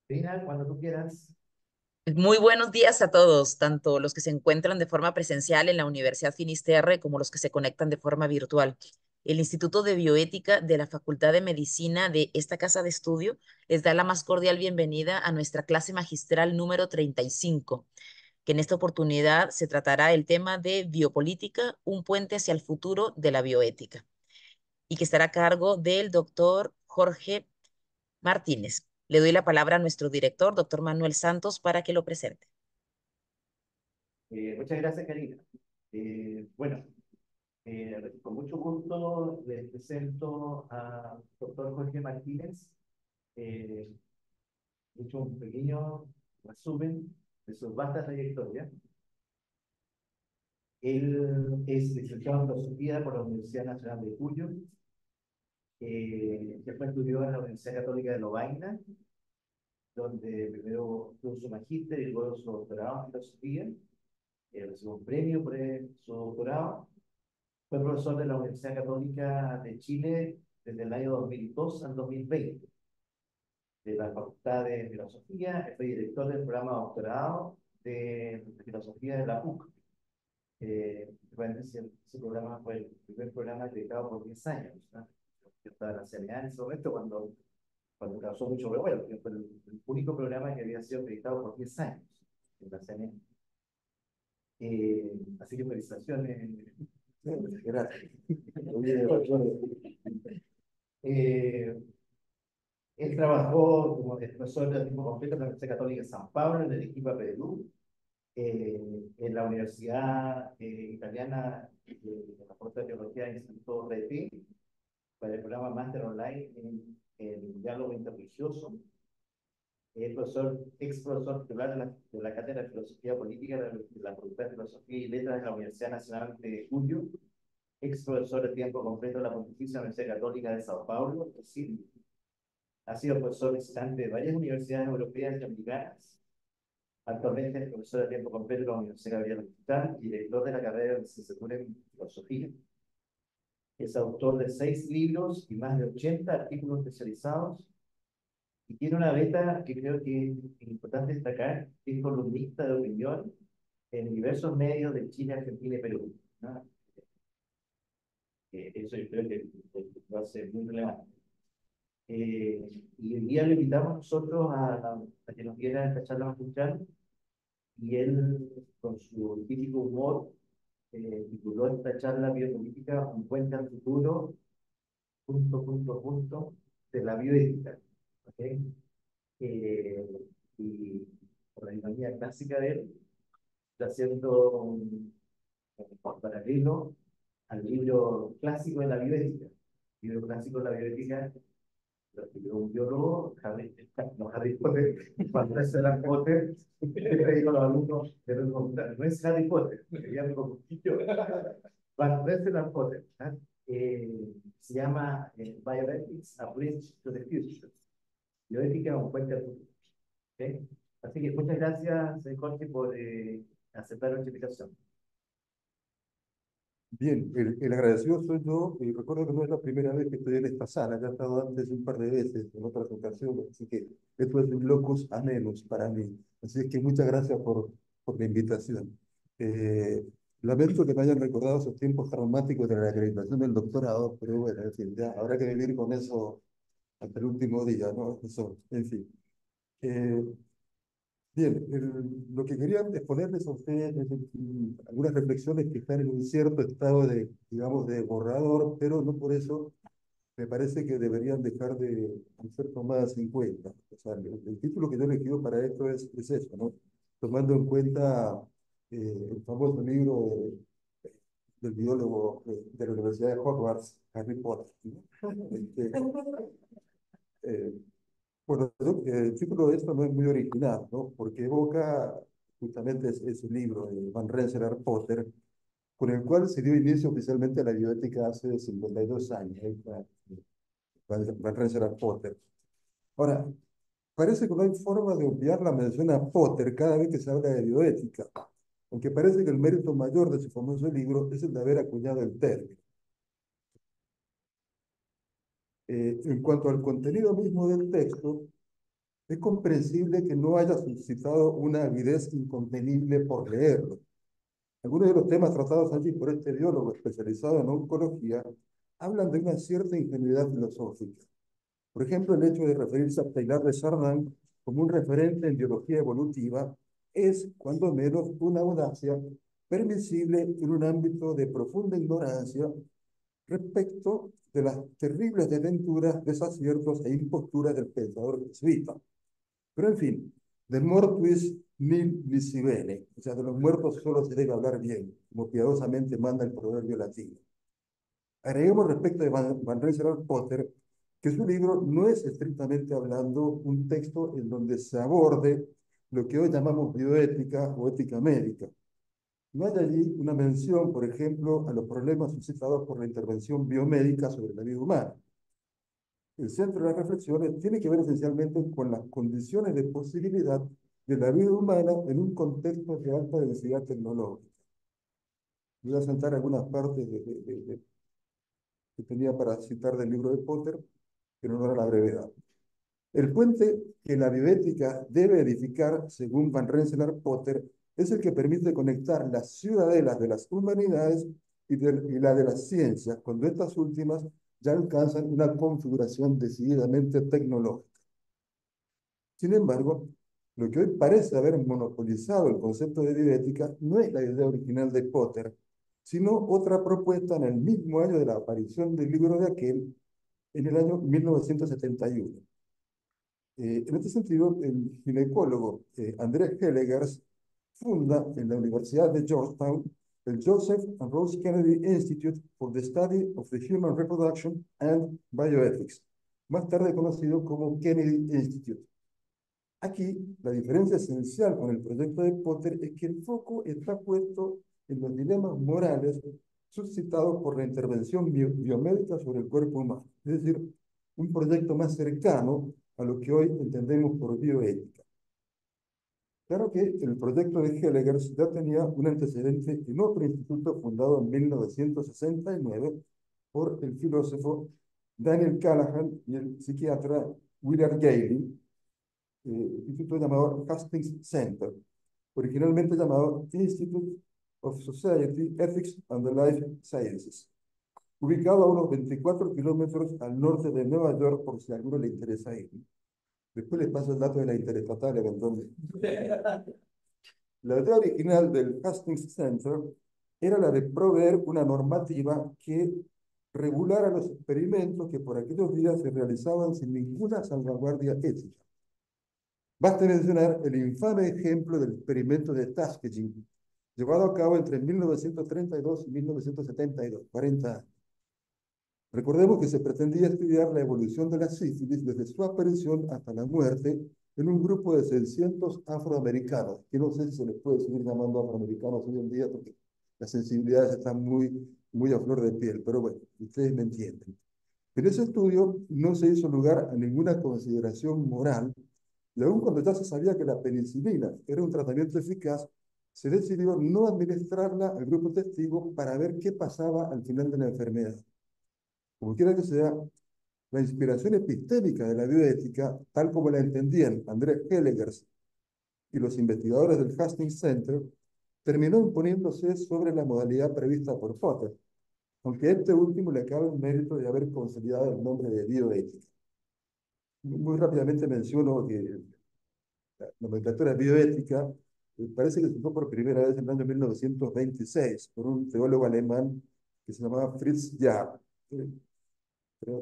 Trina, cuando tú quieras. Muy buenos días a todos, tanto los que se encuentran de forma presencial en la Universidad Finisterre como los que se conectan de forma virtual. El Instituto de Bioética de la Facultad de Medicina de esta casa de estudio les da la más cordial bienvenida a nuestra clase magistral número 35, que en esta oportunidad se tratará el tema de biopolítica, un puente hacia el futuro de la bioética, y que estará a cargo del doctor Jorge Martínez. Le doy la palabra a nuestro director, doctor Manuel Santos, para que lo presente. Muchas gracias, Karina. Bueno, con mucho gusto les presento a doctor Jorge Martínez. Eh, He hecho un pequeño resumen de su vasta trayectoria. Él es licenciado en filosofía por la Universidad Nacional de Cuyo. Después estudió en la Universidad Católica de Lovaina, donde primero tuvo su magíster y luego su doctorado en filosofía. Recibió un premio por su doctorado. Fue profesor de la Universidad Católica de Chile desde el año 2002 al 2020, de la Facultad de Filosofía. Fue director del programa de doctorado de Filosofía de la UC. Bueno, ese programa fue el primer programa acreditado por 10 años, ¿no? Yo estaba en la CNA en ese momento cuando causó mucho revuelo, porque fue el único programa que había sido acreditado por 10 años en la CNA. Así que felicitaciones. Gracias. Eh, Él trabajó como profesor de tiempo completo en la Universidad Católica de San Pablo, en el equipo Perú, en la Universidad Italiana de la Facultad de Teología del Instituto RT, para el programa Máster Online en Diálogo Interreligioso. Es profesor, ex profesor titular de la Cátedra de Filosofía Política de la Facultad de Filosofía y Letras de la Universidad Nacional de Cuyo, ex profesor de tiempo completo de la Pontificia Universidad Católica de Sao Paulo, Brasil. Ha sido profesor visitante de varias universidades europeas y americanas. Actualmente es profesor de tiempo completo de la Universidad Gabriela Mistral y director de la carrera de licenciatura en filosofía. Es autor de 6 libros y más de 80 artículos especializados. Y tiene una beta que creo que es importante destacar, que es columnista de opinión en diversos medios de Chile, Argentina y Perú, ¿no? Eso yo creo que va a ser muy relevante. Y hoy día le invitamos nosotros a que nos diera esta charla magistral, y él, con su típico humor, tituló esta charla biopolítica Un puente al futuro, de la bioética. ¿Ok? Eh, y por la ironía clásica de él, está haciendo un paralelo al libro clásico de la bioética. El libro clásico de la bioética lo escribió un biólogo, no Harry Potter, cuando es Harry Potter, le digo a los alumnos, no es Harry Potter, me llamo como yo, cuando es Harry Potter, ¿ah? Se llama Bioethics, A Bridge to the Future, bioética, un puente al futuro. ¿Okay? Así que muchas gracias, Jorge, por aceptar nuestra invitación. Bien, el agradecido soy yo, y recuerdo que no es la primera vez que estoy en esta sala, ya he estado antes un par de veces en otras ocasiones, así que esto es un locus amenus para mí. Así es que muchas gracias por la invitación. Lamento que me hayan recordado esos tiempos traumáticos de la acreditación del doctorado, pero bueno, en fin, ya habrá que vivir con eso hasta el último día, ¿no? Eso, en fin. Eh, Bien, lo que quería exponerles a ustedes es algunas reflexiones que están en un cierto estado de, digamos, de borrador, pero no por eso me parece que deberían dejar de ser tomadas en cuenta. O sea, el título que yo he elegido para esto es eso, ¿no? Tomando en cuenta el famoso libro del biólogo de la Universidad de Hogwarts, Harry Potter, ¿no? Este, eh, bueno, el título de esto no es muy original, ¿no? Porque evoca justamente ese libro de Van Rensselaer Potter, con el cual se dio inicio oficialmente a la bioética hace 52 años, ¿eh? Van Rensselaer Potter. Ahora, parece que no hay forma de obviar la mención a Potter cada vez que se habla de bioética, aunque parece que el mérito mayor de su famoso libro es el de haber acuñado el término. En cuanto al contenido mismo del texto, Es comprensible que no haya suscitado una avidez incontenible por leerlo. Algunos de los temas tratados allí por este biólogo especializado en oncología hablan de una cierta ingenuidad filosófica. Por ejemplo, el hecho de referirse a Teilhard de Chardin como un referente en biología evolutiva es, cuando menos, una audacia permisible en un ámbito de profunda ignorancia respecto de las terribles desventuras, desaciertos e imposturas del pensador jesuita. Pero en fin, del mortuis nil nisi bene, o sea, de los muertos solo se debe hablar bien, como piadosamente manda el proverbio latino. Agreguemos respecto de Van Rensselaer Potter que su libro no es estrictamente hablando un texto en donde se aborde lo que hoy llamamos bioética o ética médica. No hay allí una mención, por ejemplo, a los problemas suscitados por la intervención biomédica sobre la vida humana. El centro de las reflexiones tiene que ver esencialmente con las condiciones de posibilidad de la vida humana en un contexto de alta densidad tecnológica. Voy a saltar algunas partes que tenía para citar del libro de Potter, pero no era la brevedad. El puente que la bioética debe edificar, según Van Rensselaer Potter, es el que permite conectar las ciudadelas de las humanidades y la de las ciencias, cuando estas últimas ya alcanzan una configuración decididamente tecnológica. Sin embargo, lo que hoy parece haber monopolizado el concepto de bioética no es la idea original de Potter, sino otra propuesta en el mismo año de la aparición del libro de aquel, en el año 1971. En este sentido, el ginecólogo Andrés Hellegers funda en la Universidad de Georgetown el Joseph and Rose Kennedy Institute for the Study of the Human Reproduction and Bioethics, más tarde conocido como Kennedy Institute. Aquí, la diferencia esencial con el proyecto de Potter es que el foco está puesto en los dilemas morales suscitados por la intervención biomédica sobre el cuerpo humano, es decir, un proyecto más cercano a lo que hoy entendemos por bioética. Claro que el proyecto de Hellegers ya tenía un antecedente en otro instituto fundado en 1969 por el filósofo Daniel Callahan y el psiquiatra Willard Galey, instituto llamado Hastings Center, originalmente llamado Institute of Society, Ethics and the Life Sciences, ubicado a unos 24 kilómetros al norte de Nueva York, por si a alguno le interesa ir. Después les paso el dato de la interestatal eventualmente. La idea original del Hastings Center era la de proveer una normativa que regulara los experimentos que por aquellos días se realizaban sin ninguna salvaguardia ética. Basta mencionar el infame ejemplo del experimento de Tuskegee, llevado a cabo entre 1932 y 1972, 40 años. Recordemos que se pretendía estudiar la evolución de la sífilis desde su aparición hasta la muerte en un grupo de 600 afroamericanos, que no sé si se les puede seguir llamando afroamericanos hoy en día porque las sensibilidades están muy a flor de piel, pero bueno, ustedes me entienden. En ese estudio no se hizo lugar a ninguna consideración moral, y aun cuando ya se sabía que la penicilina era un tratamiento eficaz, se decidió no administrarla al grupo testigo para ver qué pasaba al final de la enfermedad. Como quiera que sea, la inspiración epistémica de la bioética, tal como la entendían Andrés Hellegers y los investigadores del Hastings Center, terminó imponiéndose sobre la modalidad prevista por Potter, aunque a este último le cabe el mérito de haber consolidado el nombre de bioética. Muy rápidamente menciono que la nomenclatura bioética parece que se usó por primera vez en el año 1926 por un teólogo alemán que se llamaba Fritz Jarr,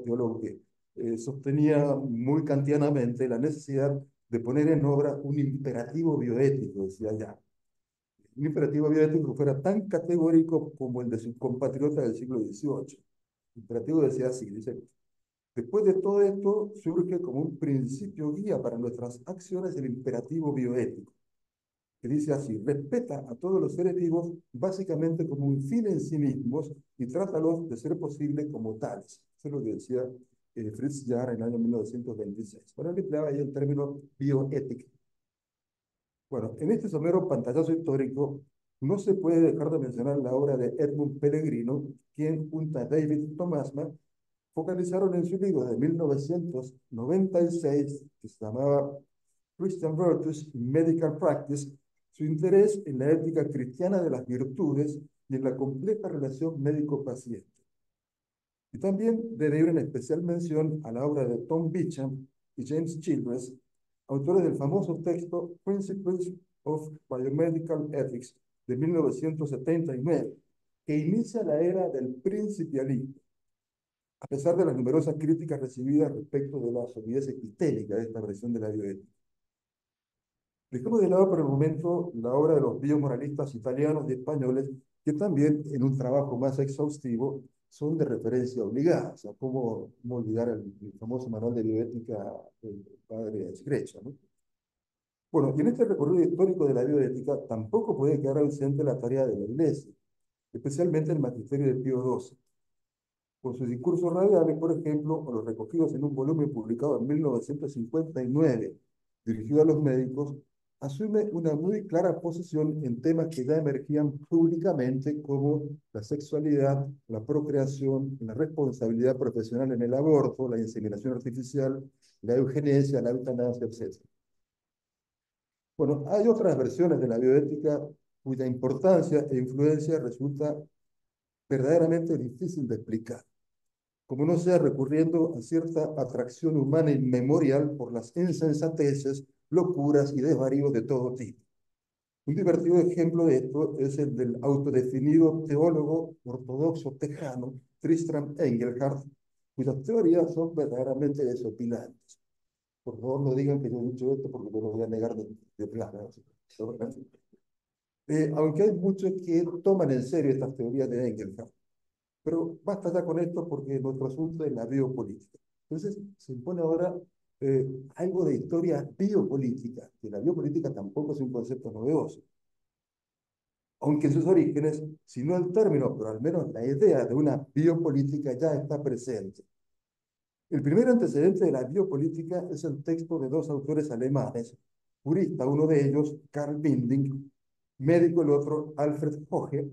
teólogo que sostenía muy kantianamente la necesidad de poner en obra un imperativo bioético, decía Jarr. Un imperativo bioético que fuera tan categórico como el de sus compatriotas del siglo XVIII. El imperativo decía así, dice: después de todo esto, surge como un principio guía para nuestras acciones el imperativo bioético, que dice así: respeta a todos los seres vivos básicamente como un fin en sí mismos y trátalos de ser posible como tales. Eso es lo que decía Fritz Jarr en el año 1926. Ahora le empleaba ahí el término bioética. Bueno, en este somero pantallazo histórico no se puede dejar de mencionar la obra de Edmund Pellegrino, quien junto a David Thomasma focalizaron en su libro de 1996, que se llamaba Christian Virtues in Medical Practice, su interés en la ética cristiana de las virtudes y en la compleja relación médico-paciente. Y también debe ir en especial mención a la obra de Tom Beecham y James Childress, autores del famoso texto Principles of Biomedical Ethics de 1979, que inicia la era del principialismo, a pesar de las numerosas críticas recibidas respecto de la solidez epistémica de esta versión de la bioética. Dejemos de lado por el momento la obra de los biomoralistas italianos y españoles, que también, en un trabajo más exhaustivo, son de referencia obligada. O sea, ¿cómo olvidar el famoso manual de bioética del padre Screccia, ¿no? Bueno, y en este recorrido histórico de la bioética tampoco puede quedar ausente la tarea de la Iglesia, especialmente el magisterio de Pío XII. Con sus discursos radiales, por ejemplo, o los recogidos en un volumen publicado en 1959, dirigido a los médicos, asume una muy clara posición en temas que ya emergían públicamente como la sexualidad, la procreación, la responsabilidad profesional en el aborto, la inseminación artificial, la eugenesia, la eutanasia, etc. Bueno, hay otras versiones de la bioética cuya importancia e influencia resulta verdaderamente difícil de explicar, como no sea recurriendo a cierta atracción humana inmemorial por las insensateces, locuras y desvaríos de todo tipo. Un divertido ejemplo de esto es el del autodefinido teólogo ortodoxo tejano Tristram Engelhardt, cuyas teorías son verdaderamente desopilantes. Por favor, no digan que yo he dicho esto porque yo lo voy a negar de plano. Aunque hay muchos que toman en serio estas teorías de Engelhardt. Pero basta ya con esto porque nuestro asunto es la biopolítica. Entonces se impone ahora algo de historia biopolítica, que la biopolítica tampoco es un concepto novedoso. Aunque en sus orígenes, si no el término, pero al menos la idea de una biopolítica ya está presente. El primer antecedente de la biopolítica es el texto de dos autores alemanes, jurista uno de ellos, Karl Binding, médico el otro, Alfred Hoge.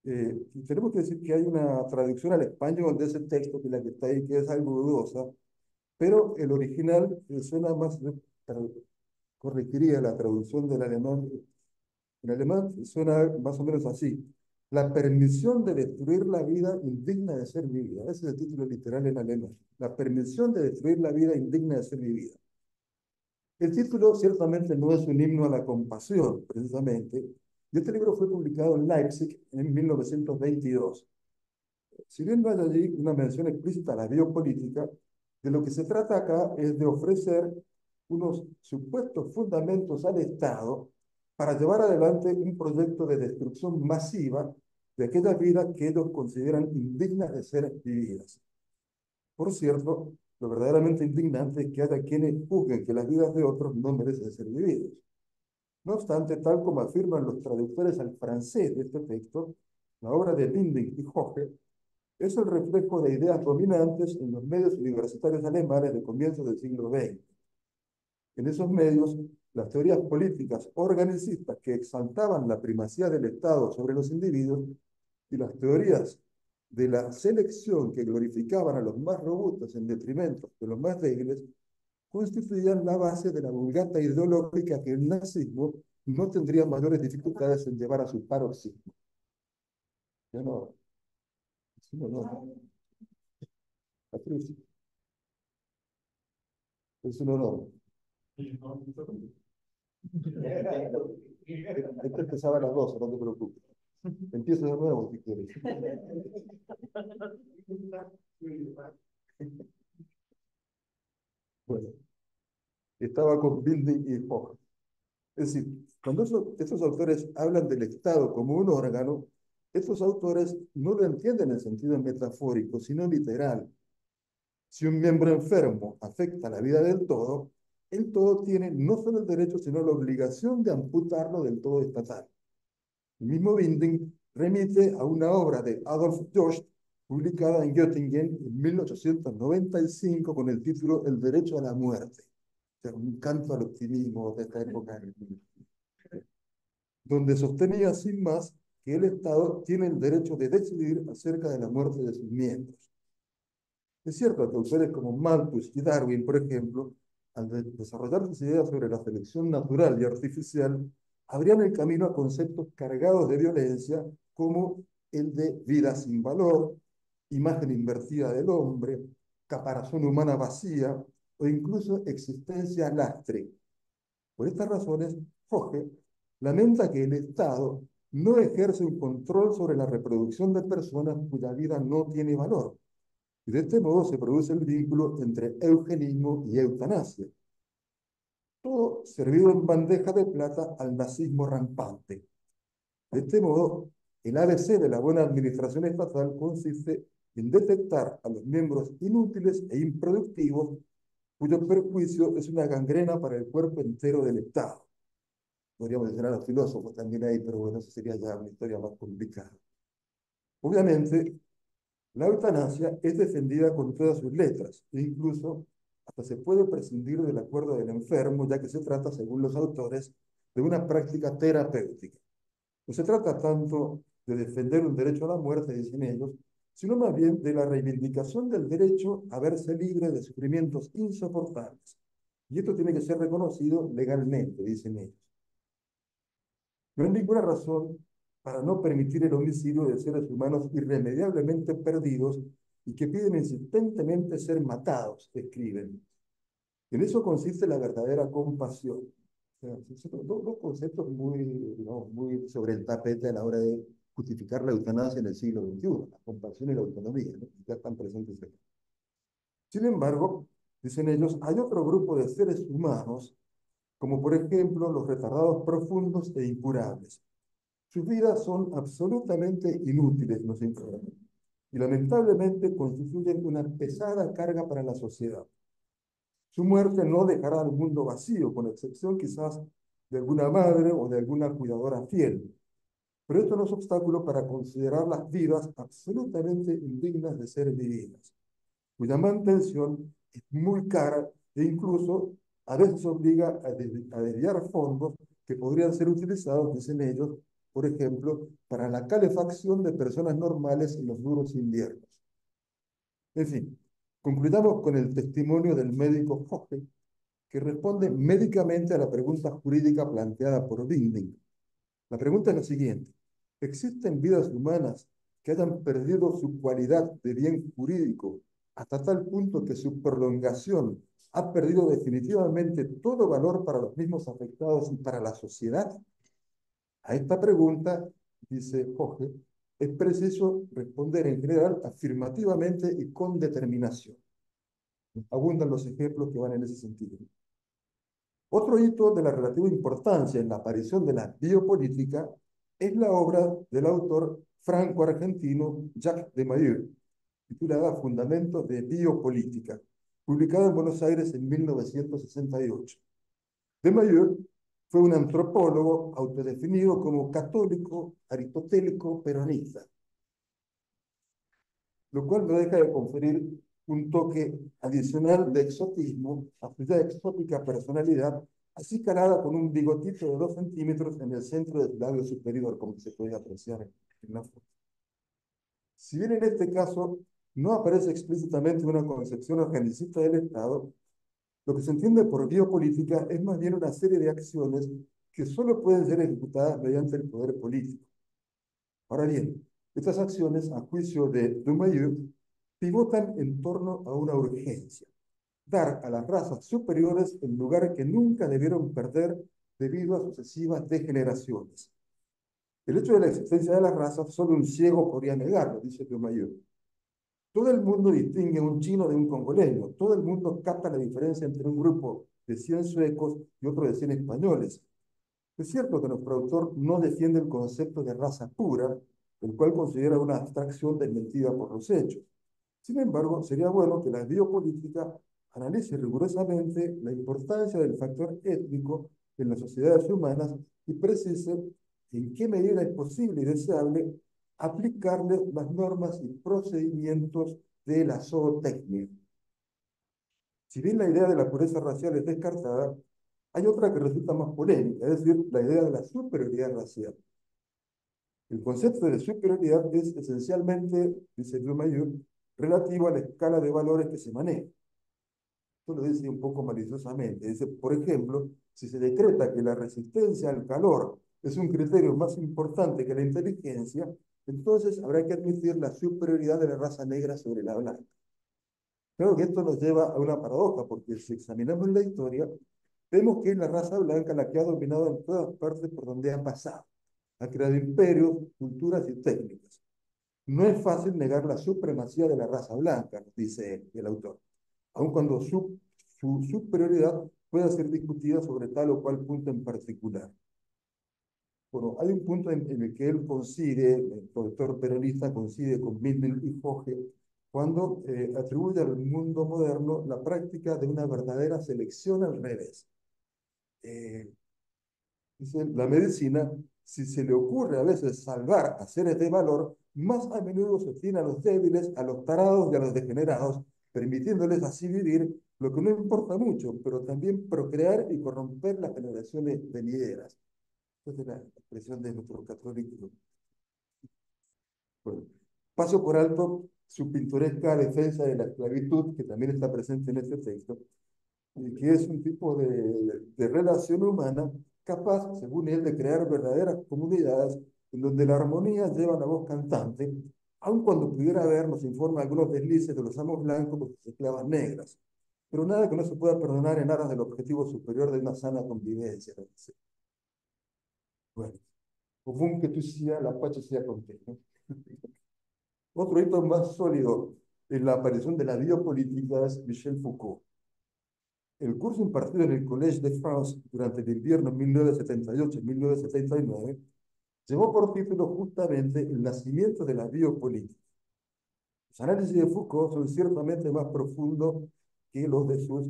Tenemos que decir que hay una traducción al español de ese texto, que la que está ahí, que es algo dudosa, pero el original suena más, corregiría la traducción del alemán. En alemán suena más o menos así: la permisión de destruir la vida indigna de ser vivida. Ese es el título literal en alemán. La permisión de destruir la vida indigna de ser vivida. El título ciertamente no es un himno a la compasión, precisamente, y este libro fue publicado en Leipzig en 1922. Si bien no hay allí una mención explícita a la biopolítica, de lo que se trata acá es de ofrecer unos supuestos fundamentos al Estado para llevar adelante un proyecto de destrucción masiva de aquellas vidas que ellos consideran indignas de ser vividas. Por cierto, lo verdaderamente indignante es que haya quienes juzguen que las vidas de otros no merecen ser vividas. No obstante, tal como afirman los traductores al francés de este texto, la obra de Binding y Hoge es el reflejo de ideas dominantes en los medios universitarios alemanes de comienzos del siglo XX. En esos medios, las teorías políticas organicistas que exaltaban la primacía del Estado sobre los individuos y las teorías de la selección que glorificaban a los más robustos en detrimento de los más débiles, constituían la base de la vulgata ideológica que el nazismo no tendría mayores dificultades en llevar a su paroxismo. Yo no, no. Patricia, es un honor. Esto empezaba a las 12, no te preocupes. Empiezo de nuevo si quieres. Bueno, estaba con Bildung y Hoch. Es decir, cuando estos autores hablan del Estado como un órgano, estos autores no lo entienden en sentido metafórico, sino literal. Si un miembro enfermo afecta la vida del todo, el todo tiene no solo el derecho, sino la obligación de amputarlo del todo estatal. El mismo Binding remite a una obra de Adolf Jost, publicada en Göttingen en 1895 con el título El derecho a la muerte. O sea, un canto al optimismo de esta época, donde sostenía sin más que el Estado tiene el derecho de decidir acerca de la muerte de sus miembros. Es cierto que autores como Malthus y Darwin, por ejemplo, al desarrollar sus ideas sobre la selección natural y artificial, abrían el camino a conceptos cargados de violencia como el de vida sin valor, imagen invertida del hombre, caparazón humana vacía o incluso existencia lastre. Por estas razones, Foge lamenta que el Estado no ejerce un control sobre la reproducción de personas cuya vida no tiene valor. Y de este modo se produce el vínculo entre eugenismo y eutanasia. Todo servido en bandeja de plata al nazismo rampante. De este modo, el ABC de la buena administración estatal consiste en detectar a los miembros inútiles e improductivos cuyo perjuicio es una gangrena para el cuerpo entero del Estado. Podríamos mencionar a los filósofos también ahí, pero bueno, eso sería ya una historia más complicada. Obviamente, la eutanasia es defendida con todas sus letras, e incluso hasta se puede prescindir del acuerdo del enfermo, ya que se trata, según los autores, de una práctica terapéutica. No se trata tanto de defender un derecho a la muerte, dicen ellos, sino más bien de la reivindicación del derecho a verse libre de sufrimientos insoportables. Y esto tiene que ser reconocido legalmente, dicen ellos. No hay ninguna razón para no permitir el homicidio de seres humanos irremediablemente perdidos y que piden insistentemente ser matados, escriben. En eso consiste la verdadera compasión. O sea, son dos conceptos muy, digamos, muy sobre el tapete a la hora de justificar la eutanasia en el siglo XXI, la compasión y la autonomía, ¿no? Ya están presentes aquí. Sin embargo, dicen ellos, hay otro grupo de seres humanos, como por ejemplo los retardados profundos e incurables. Sus vidas son absolutamente inútiles, nos informan, y lamentablemente constituyen una pesada carga para la sociedad. Su muerte no dejará al mundo vacío, con excepción quizás de alguna madre o de alguna cuidadora fiel. Pero esto no es obstáculo para considerar las vidas absolutamente indignas de ser vividas, cuya mantención es muy cara e incluso a veces obliga a desviar fondos que podrían ser utilizados, dicen ellos, por ejemplo, para la calefacción de personas normales en los duros inviernos. En fin, concluyamos con el testimonio del médico Hoppe, que responde médicamente a la pregunta jurídica planteada por Binding. La pregunta es la siguiente: ¿existen vidas humanas que hayan perdido su cualidad de bien jurídico hasta tal punto que su prolongación ha perdido definitivamente todo valor para los mismos afectados y para la sociedad? A esta pregunta, dice Jorge, es preciso responder en general afirmativamente y con determinación. Abundan los ejemplos que van en ese sentido. Otro hito de la relativa importancia en la aparición de la biopolítica es la obra del autor franco-argentino Jacques de Mayeur, titulada Fundamentos de Biopolítica, publicada en Buenos Aires en 1968. De Mayeur fue un antropólogo autodefinido como católico, aristotélico, peronista, lo cual no deja de conferir un toque adicional de exotismo a su ya exótica personalidad, así calada con un bigotito de 2 centímetros en el centro del labio superior, como se puede apreciar en la foto. Si bien en este caso no aparece explícitamente una concepción organicista del Estado, lo que se entiende por biopolítica es más bien una serie de acciones que solo pueden ser ejecutadas mediante el poder político. Ahora bien, estas acciones, a juicio de Dumayeur, pivotan en torno a una urgencia: dar a las razas superiores el lugar que nunca debieron perder debido a sucesivas degeneraciones. El hecho de la existencia de las razas solo un ciego podría negarlo, dice Dumayeur. Todo el mundo distingue a un chino de un congoleño. Todo el mundo capta la diferencia entre un grupo de 100 suecos y otro de 100 españoles. Es cierto que nuestro autor no defiende el concepto de raza pura, el cual considera una abstracción desmentida por los hechos. Sin embargo, sería bueno que la biopolítica analice rigurosamente la importancia del factor étnico en las sociedades humanas y precise en qué medida es posible y deseable aplicarle las normas y procedimientos de la zootecnia. Si bien la idea de la pureza racial es descartada, hay otra que resulta más polémica, es decir, la idea de la superioridad racial. El concepto de superioridad es esencialmente, dice Dumayeur, relativo a la escala de valores que se maneja. Esto lo dice un poco maliciosamente. Dice, por ejemplo, si se decreta que la resistencia al calor es un criterio más importante que la inteligencia, entonces habrá que admitir la superioridad de la raza negra sobre la blanca. Creo que esto nos lleva a una paradoja, porque si examinamos la historia, vemos que es la raza blanca la que ha dominado en todas partes por donde ha pasado. Ha creado imperios, culturas y técnicas. No es fácil negar la supremacía de la raza blanca, dice el autor, aun cuando su superioridad pueda ser discutida sobre tal o cual punto en particular. Bueno, hay un punto en el que él coincide, el profesor peronista coincide con Milner y Hoge, cuando atribuye al mundo moderno la práctica de una verdadera selección al revés. Eh, Dice, la medicina, si se le ocurre a veces salvar a seres de valor, más a menudo sostiene a los débiles, a los tarados y a los degenerados, permitiéndoles así vivir lo que no importa mucho, pero también procrear y corromper las generaciones venideras. Esta es la expresión de nuestro católico. Bueno, paso por alto su pintoresca defensa de la esclavitud, que también está presente en este texto, y que es un tipo de relación humana capaz, según él, de crear verdaderas comunidades en donde la armonía lleva la voz cantante, aun cuando pudiera haber, nos informa algunos deslices de los amos blancos con sus esclavas negras. Pero nada que no se pueda perdonar en aras del objetivo superior de una sana convivencia. Bueno, común que tú sea, la pacha sea contigo. Otro hito más sólido en la aparición de la biopolítica es Michel Foucault. El curso impartido en el Collège de France durante el invierno 1978-1979 llevó por título justamente el nacimiento de la biopolítica. Los análisis de Foucault son ciertamente más profundos que los de sus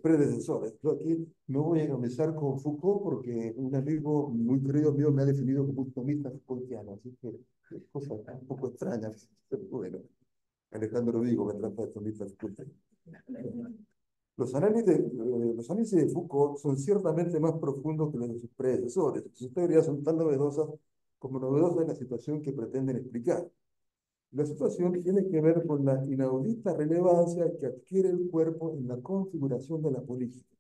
predecesores. Yo aquí no voy a comenzar con Foucault porque un amigo muy querido mío me ha definido como un tomista Foucaultiano, así que es cosa un poco extraña. Bueno, Alejandro Vigo me trata de tomista Foucaultiano. Los análisis de Foucault son ciertamente más profundos que los de sus predecesores. Sus teorías son tan novedosas como novedosa es la situación que pretenden explicar. La situación tiene que ver con la inaudita relevancia que adquiere el cuerpo en la configuración de la política.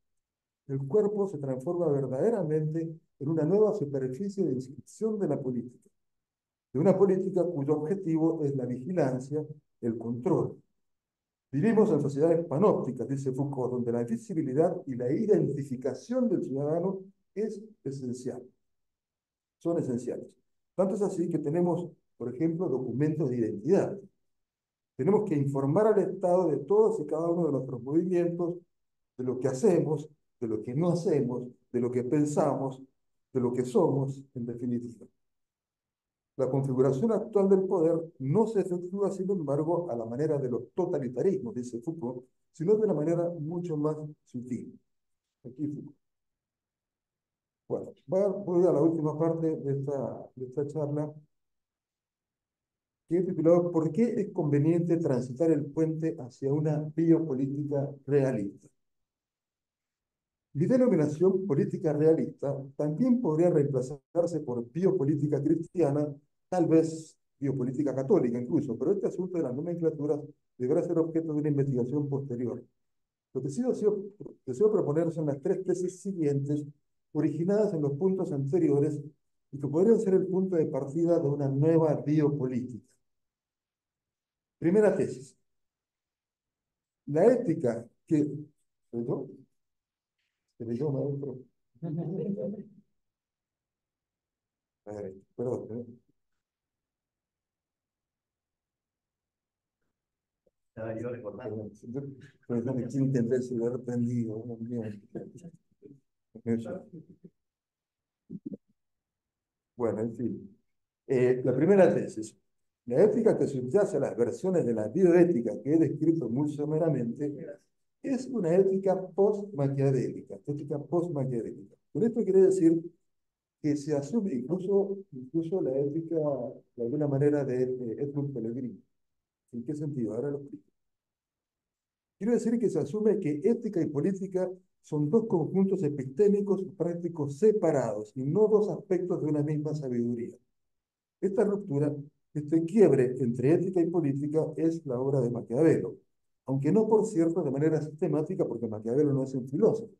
El cuerpo se transforma verdaderamente en una nueva superficie de inscripción de la política, de una política cuyo objetivo es la vigilancia, el control. Vivimos en sociedades panópticas, dice Foucault, donde la visibilidad y la identificación del ciudadano es esencial, son esenciales. Tanto es así que tenemos, por ejemplo, documentos de identidad. Tenemos que informar al Estado de todos y cada uno de nuestros movimientos, de lo que hacemos, de lo que no hacemos, de lo que pensamos, de lo que somos, en definitiva. La configuración actual del poder no se efectúa, sin embargo, a la manera de los totalitarismos, dice Foucault, sino de una manera mucho más sutil. Aquí Foucault. Bueno, voy a la última parte de esta charla, que he titulado ¿Por qué es conveniente transitar el puente hacia una biopolítica realista? Mi denominación política realista también podría reemplazarse por biopolítica cristiana, tal vez biopolítica católica incluso, pero este asunto de las nomenclaturas deberá ser objeto de una investigación posterior. Lo que sí deseo proponer son las tres tesis siguientes, originadas en los puntos anteriores y que podrían ser el punto de partida de una nueva biopolítica. Primera tesis. La ética que... ¿Soy yo? ¿Soy yo, maestro? A ver, perdón, ¿eh? Estaba yo recordando. Pensando que intenté ser arrependido. Bueno, en fin. La primera tesis. La ética que subyace a las versiones de la bioética que he descrito muy someramente es una ética post-maquiavélica. Ética post-maquiavélica. Con esto quiere decir que se asume incluso la ética, de alguna manera, de Edmund Pellegrini. ¿En qué sentido? Ahora lo explico. Quiero decir que se asume que ética y política son dos conjuntos epistémicos y prácticos separados y no dos aspectos de una misma sabiduría. Esta ruptura, este quiebre entre ética y política es la obra de Maquiavelo. aunque no, por cierto, de manera sistemática, porque Maquiavelo no es un filósofo,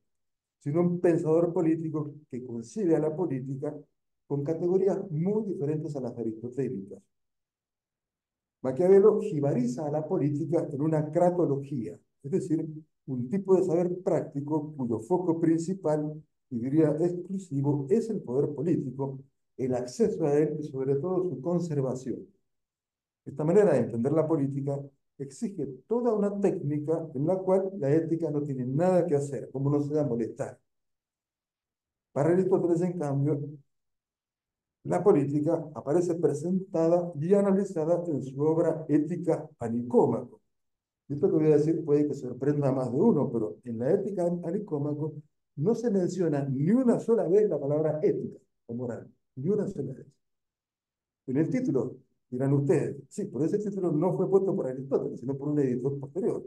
sino un pensador político que concibe a la política con categorías muy diferentes a las aristotélicas. Maquiavelo jibariza a la política en una cratología, es decir, un tipo de saber práctico cuyo foco principal, y diría exclusivo, es el poder político, el acceso a él y sobre todo su conservación. Esta manera de entender la política exige toda una técnica en la cual la ética no tiene nada que hacer, como no se da molestar. Para Aristóteles, en cambio, la política aparece presentada y analizada en su obra Ética a Nicómaco. Esto que voy a decir puede que sorprenda a más de uno, pero en la Ética a Nicómaco no se menciona ni una sola vez la palabra ética o moral, ni una sola vez. En el título, dirán ustedes, sí, pero ese título no fue puesto por Aristóteles, sino por un editor posterior,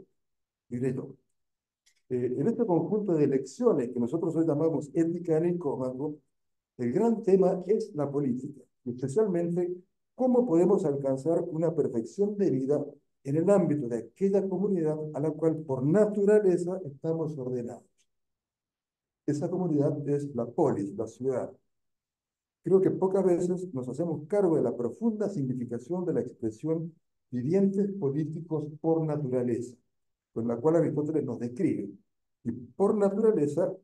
diré yo. En este conjunto de lecciones que nosotros hoy llamamos Ética a Nicómaco, el gran tema es la política, y especialmente cómo podemos alcanzar una perfección de vida en el ámbito de aquella comunidad a la cual por naturaleza estamos ordenados. Esa comunidad es la polis, la ciudad. Creo que pocas veces nos hacemos cargo de la profunda significación de la expresión vivientes políticos por naturaleza, con la cual Aristóteles nos describe. Y por naturaleza,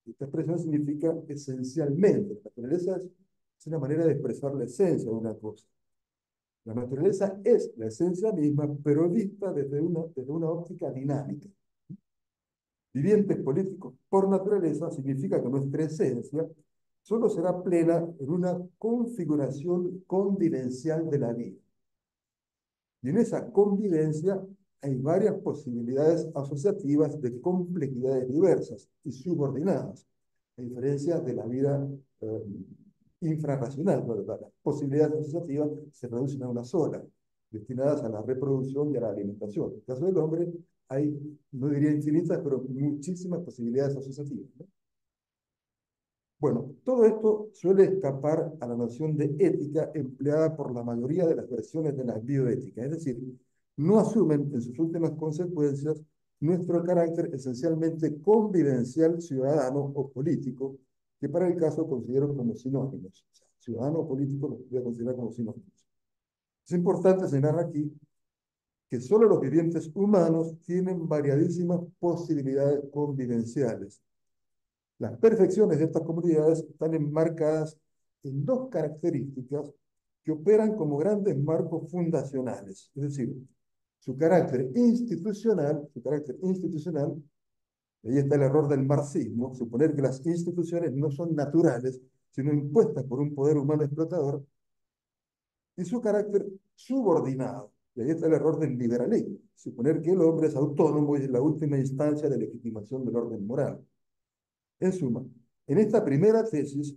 esta expresión significa esencialmente. La naturaleza es una manera de expresar la esencia de una cosa. La naturaleza es la esencia misma, pero vista desde una óptica dinámica. Vivientes políticos por naturaleza significa que nuestra esencia solo será plena en una configuración convivencial de la vida. Y en esa convivencia hay varias posibilidades asociativas de complejidades diversas y subordinadas, a diferencia de la vida infrarracional, ¿verdad? Las posibilidades asociativas se reducen a una sola, destinadas a la reproducción y a la alimentación. En el caso del hombre hay, no diría infinitas, pero muchísimas posibilidades asociativas, ¿no? Bueno, todo esto suele escapar a la noción de ética empleada por la mayoría de las versiones de la bioética, es decir, no asumen en sus últimas consecuencias nuestro carácter esencialmente convivencial, ciudadano o político, que para el caso considero como sinónimos. O sea, ciudadano o político los voy a considerar como sinónimos. Es importante señalar aquí que solo los vivientes humanos tienen variadísimas posibilidades convivenciales. Las perfecciones de estas comunidades están enmarcadas en dos características que operan como grandes marcos fundacionales, es decir, su carácter institucional, ahí está el error del marxismo, suponer que las instituciones no son naturales, sino impuestas por un poder humano explotador, y su carácter subordinado, y ahí está el error del liberalismo, suponer que el hombre es autónomo y es la última instancia de legitimación del orden moral. En suma, en esta primera tesis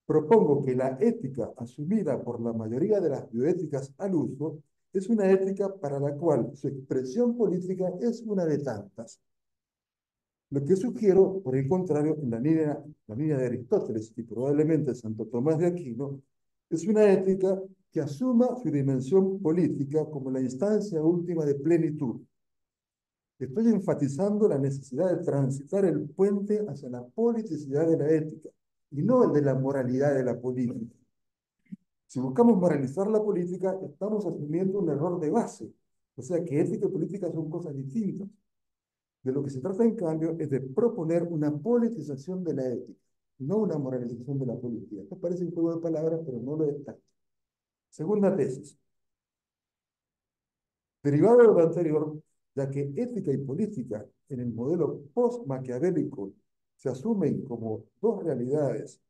propongo que la ética asumida por la mayoría de las bioéticas al uso es una ética para la cual su expresión política es una de tantas. Lo que sugiero, por el contrario, en la línea de Aristóteles y probablemente Santo Tomás de Aquino, es una ética que asuma su dimensión política como la instancia última de plenitud. Estoy enfatizando la necesidad de transitar el puente hacia la politicidad de la ética y no el de la moralidad de la política. Si buscamos moralizar la política, estamos asumiendo un error de base. O sea que ética y política son cosas distintas. De lo que se trata, en cambio, es de proponer una politización de la ética, no una moralización de la política. Esto parece un juego de palabras, pero no lo es tanto. Segunda tesis. Derivado de lo anterior, ya que ética y política en el modelo post-maquiavélico se asumen como dos realidades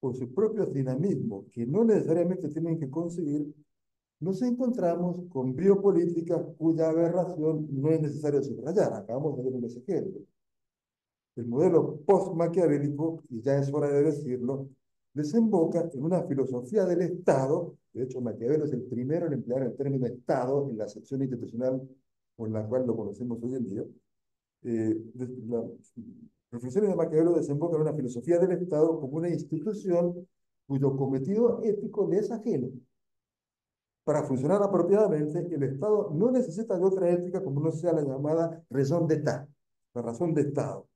con sus propios dinamismos que no necesariamente tienen que conseguir, nos encontramos con biopolítica cuya aberración no es necesario subrayar. Acabamos de ver unos ejemplos. El modelo post-maquiavélico, y ya es hora de decirlo, desemboca en una filosofía del Estado. De hecho, Maquiavelo es el primero en emplear el término Estado en la acepción institucional con la cual lo conocemos hoy en día. Las reflexiones de Maquiavelo desembocan en una filosofía del Estado como una institución cuyo cometido ético le es ajeno. para funcionar apropiadamente, el Estado no necesita de otra ética como no sea la llamada raison d'État, la razón de Estado.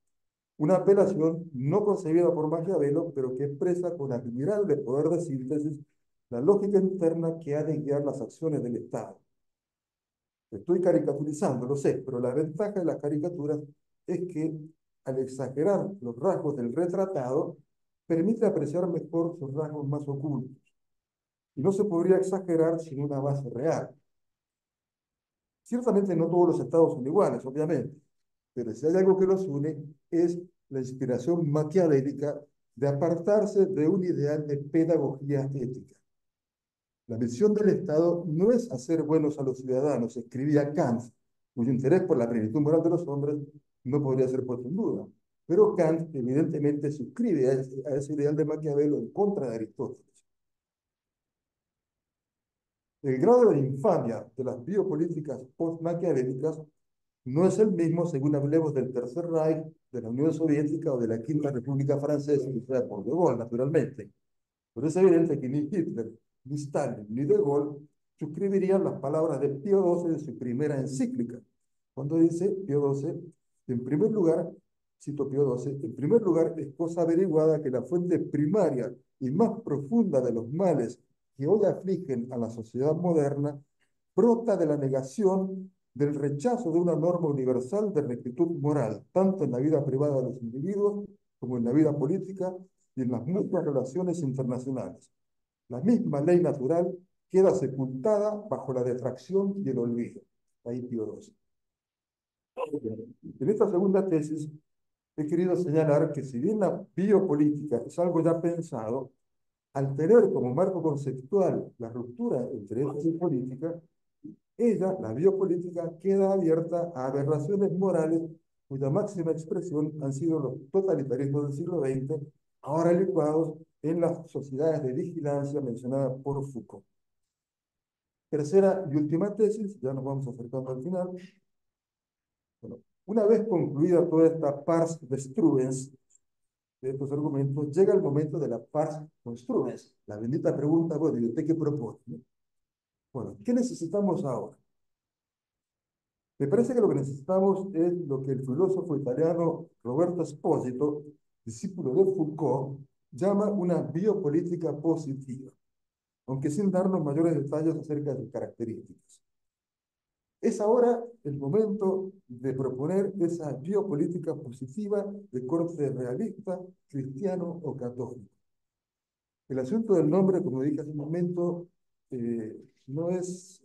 Una apelación no concebida por Maquiavelo, pero que expresa con admirable poder de síntesis la lógica interna que ha de guiar las acciones del Estado. Estoy caricaturizando, lo sé, pero la ventaja de las caricaturas es que al exagerar los rasgos del retratado, permite apreciar mejor sus rasgos más ocultos. Y no se podría exagerar sin una base real. Ciertamente no todos los estados son iguales, obviamente, pero si hay algo que los une es la inspiración maquiavélica de apartarse de un ideal de pedagogía ética. La misión del Estado no es hacer buenos a los ciudadanos, escribía Kant, cuyo interés por la plenitud moral de los hombres no podría ser puesto en duda. Pero Kant evidentemente suscribe a ese ideal de Maquiavelo en contra de Aristóteles. El grado de infamia de las biopolíticas post-maquiavélicas no es el mismo según hablemos del Tercer Reich, de la Unión Soviética o de la Quinta República Francesa, iniciada por De Gaulle, naturalmente. Pero es evidente que ni Hitler, ni Stalin, ni De Gaulle suscribirían las palabras de Pío XII en su primera encíclica, cuando dice Pío XII, en primer lugar, cito Pío XII, en primer lugar es cosa averiguada que la fuente primaria y más profunda de los males que hoy afligen a la sociedad moderna brota de la negación del rechazo de una norma universal de rectitud moral, tanto en la vida privada de los individuos como en la vida política y en las mutuas relaciones internacionales. La misma ley natural queda sepultada bajo la detracción y el olvido. Ahí Pío XII. En esta segunda tesis he querido señalar que si bien la biopolítica es algo ya pensado, al tener como marco conceptual la ruptura entre ética y política, ella, la biopolítica, queda abierta a aberraciones morales cuya máxima expresión han sido los totalitarismos del siglo XX, ahora licuados en las sociedades de vigilancia mencionadas por Foucault. Tercera y última tesis, ya nos vamos acercando al final. Bueno, una vez concluida toda esta pars destruens de estos argumentos, llega el momento de la pars construens, la bendita pregunta, bueno, ¿y usted qué propone? Bueno, ¿qué necesitamos ahora? Me parece que lo que necesitamos es lo que el filósofo italiano Roberto Esposito, discípulo de Foucault, llama una biopolítica positiva, aunque sin darnos mayores detalles acerca de sus características. Es ahora el momento de proponer esa biopolítica positiva de corte realista, cristiano o católico. El asunto del nombre, como dije hace un momento, no es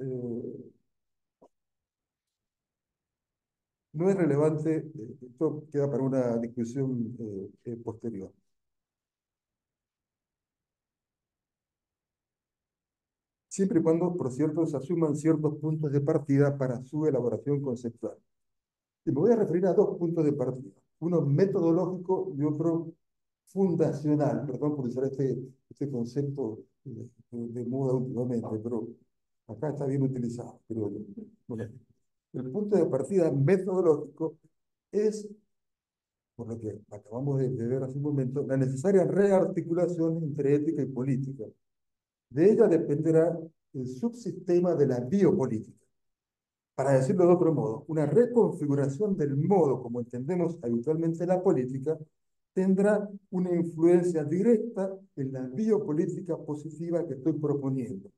no es relevante, esto queda para una discusión posterior. Siempre y cuando, por cierto, se asuman ciertos puntos de partida para su elaboración conceptual. Y me voy a referir a dos puntos de partida, uno metodológico y otro fundacional, perdón por usar este concepto de moda últimamente, pero acá está bien utilizado. Pero, bueno, el punto de partida metodológico es, por lo que acabamos de ver hace un momento, la necesaria rearticulación entre ética y política. De ella dependerá el subsistema de la biopolítica. Para decirlo de otro modo, una reconfiguración del modo como entendemos habitualmente la política tendrá una influencia directa en la biopolítica positiva que estoy proponiendo.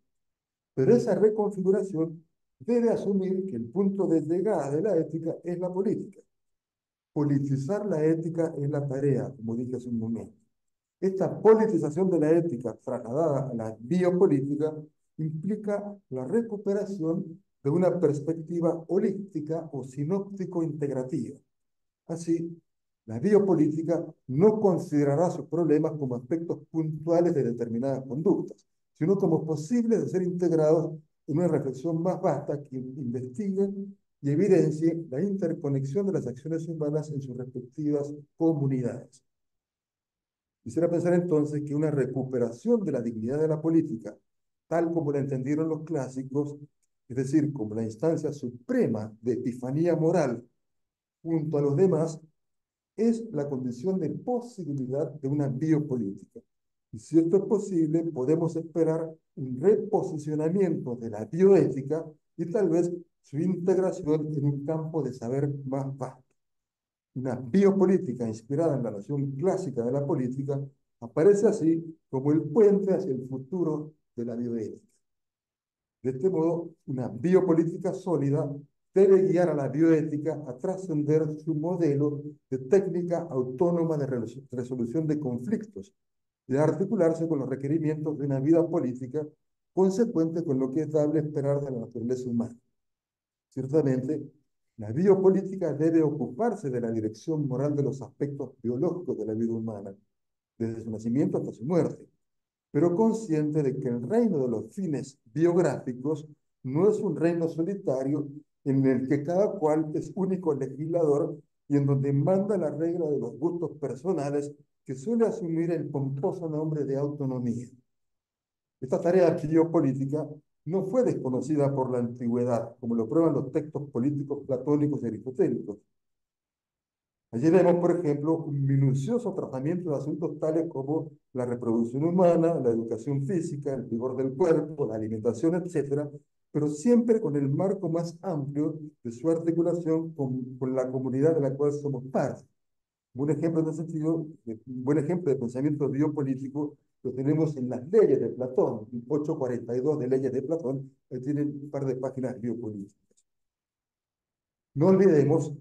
Pero esa reconfiguración debe asumir que el punto de llegada de la ética es la política. Politizar la ética es la tarea, como dije hace un momento. Esta politización de la ética trasladada a la biopolítica implica la recuperación de una perspectiva holística o sinóptico-integrativa. Así, la biopolítica no considerará sus problemas como aspectos puntuales de determinadas conductas, sino como posibles de ser integrados en una reflexión más vasta que investigue y evidencie la interconexión de las acciones humanas en sus respectivas comunidades. Quisiera pensar entonces que una recuperación de la dignidad de la política, tal como la entendieron los clásicos, es decir, como la instancia suprema de epifanía moral junto a los demás, es la condición de posibilidad de una biopolítica. Y si esto es posible, podemos esperar un reposicionamiento de la bioética y tal vez su integración en un campo de saber más vasto. Una biopolítica inspirada en la noción clásica de la política aparece así como el puente hacia el futuro de la bioética. De este modo, una biopolítica sólida debe guiar a la bioética a trascender su modelo de técnica autónoma de resolución de conflictos y a articularse con los requerimientos de una vida política consecuente con lo que es dable esperar de la naturaleza humana. Ciertamente, la biopolítica debe ocuparse de la dirección moral de los aspectos biológicos de la vida humana, desde su nacimiento hasta su muerte, pero consciente de que el reino de los fines biográficos no es un reino solitario en el que cada cual es único legislador y en donde manda la regla de los gustos personales que suele asumir el pomposo nombre de autonomía. Esta tarea biopolítica no fue desconocida por la antigüedad, como lo prueban los textos políticos platónicos y aristotélicos. Allí vemos, por ejemplo, un minucioso tratamiento de asuntos tales como la reproducción humana, la educación física, el vigor del cuerpo, la alimentación, etcétera, pero siempre con el marco más amplio de su articulación con la comunidad de la cual somos parte. Un ejemplo en ese sentido, un buen ejemplo de pensamiento biopolítico lo tenemos en las leyes de Platón, 842 de leyes de Platón, que tienen un par de páginas biopolíticas. No olvidemos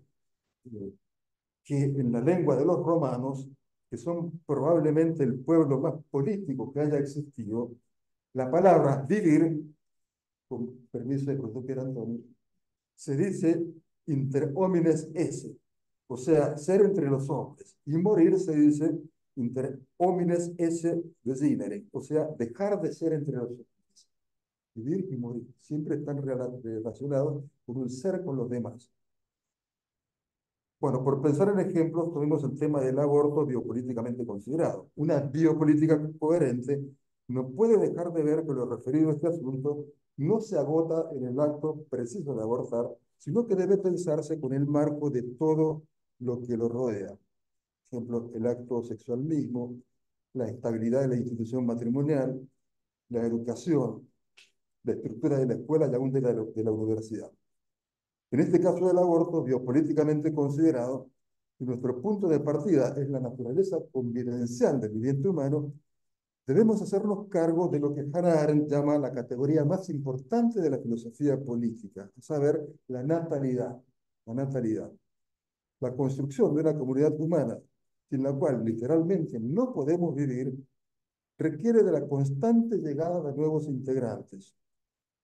que en la lengua de los romanos, que son probablemente el pueblo más político que haya existido, la palabra vivir, con permiso de profesor Antonio, se dice inter homines esse, o sea, ser entre los hombres, y morir se dice inter homines esse desinere, o sea, dejar de ser entre los hombres. Vivir y morir siempre están relacionados con un ser con los demás. Bueno, por pensar en ejemplos, tuvimos el tema del aborto biopolíticamente considerado. Una biopolítica coherente no puede dejar de ver que lo referido a este asunto no se agota en el acto preciso de abortar, sino que debe pensarse con el marco de todo lo que lo rodea. Por ejemplo, el acto sexual mismo, la estabilidad de la institución matrimonial, la educación, la estructura de la escuela y aún de la universidad. En este caso del aborto, biopolíticamente considerado, si nuestro punto de partida es la naturaleza convivencial del viviente humano, debemos hacernos cargo de lo que Hannah Arendt llama la categoría más importante de la filosofía política, a saber, la natalidad. La natalidad. La construcción de una comunidad humana sin la cual literalmente no podemos vivir, requiere de la constante llegada de nuevos integrantes.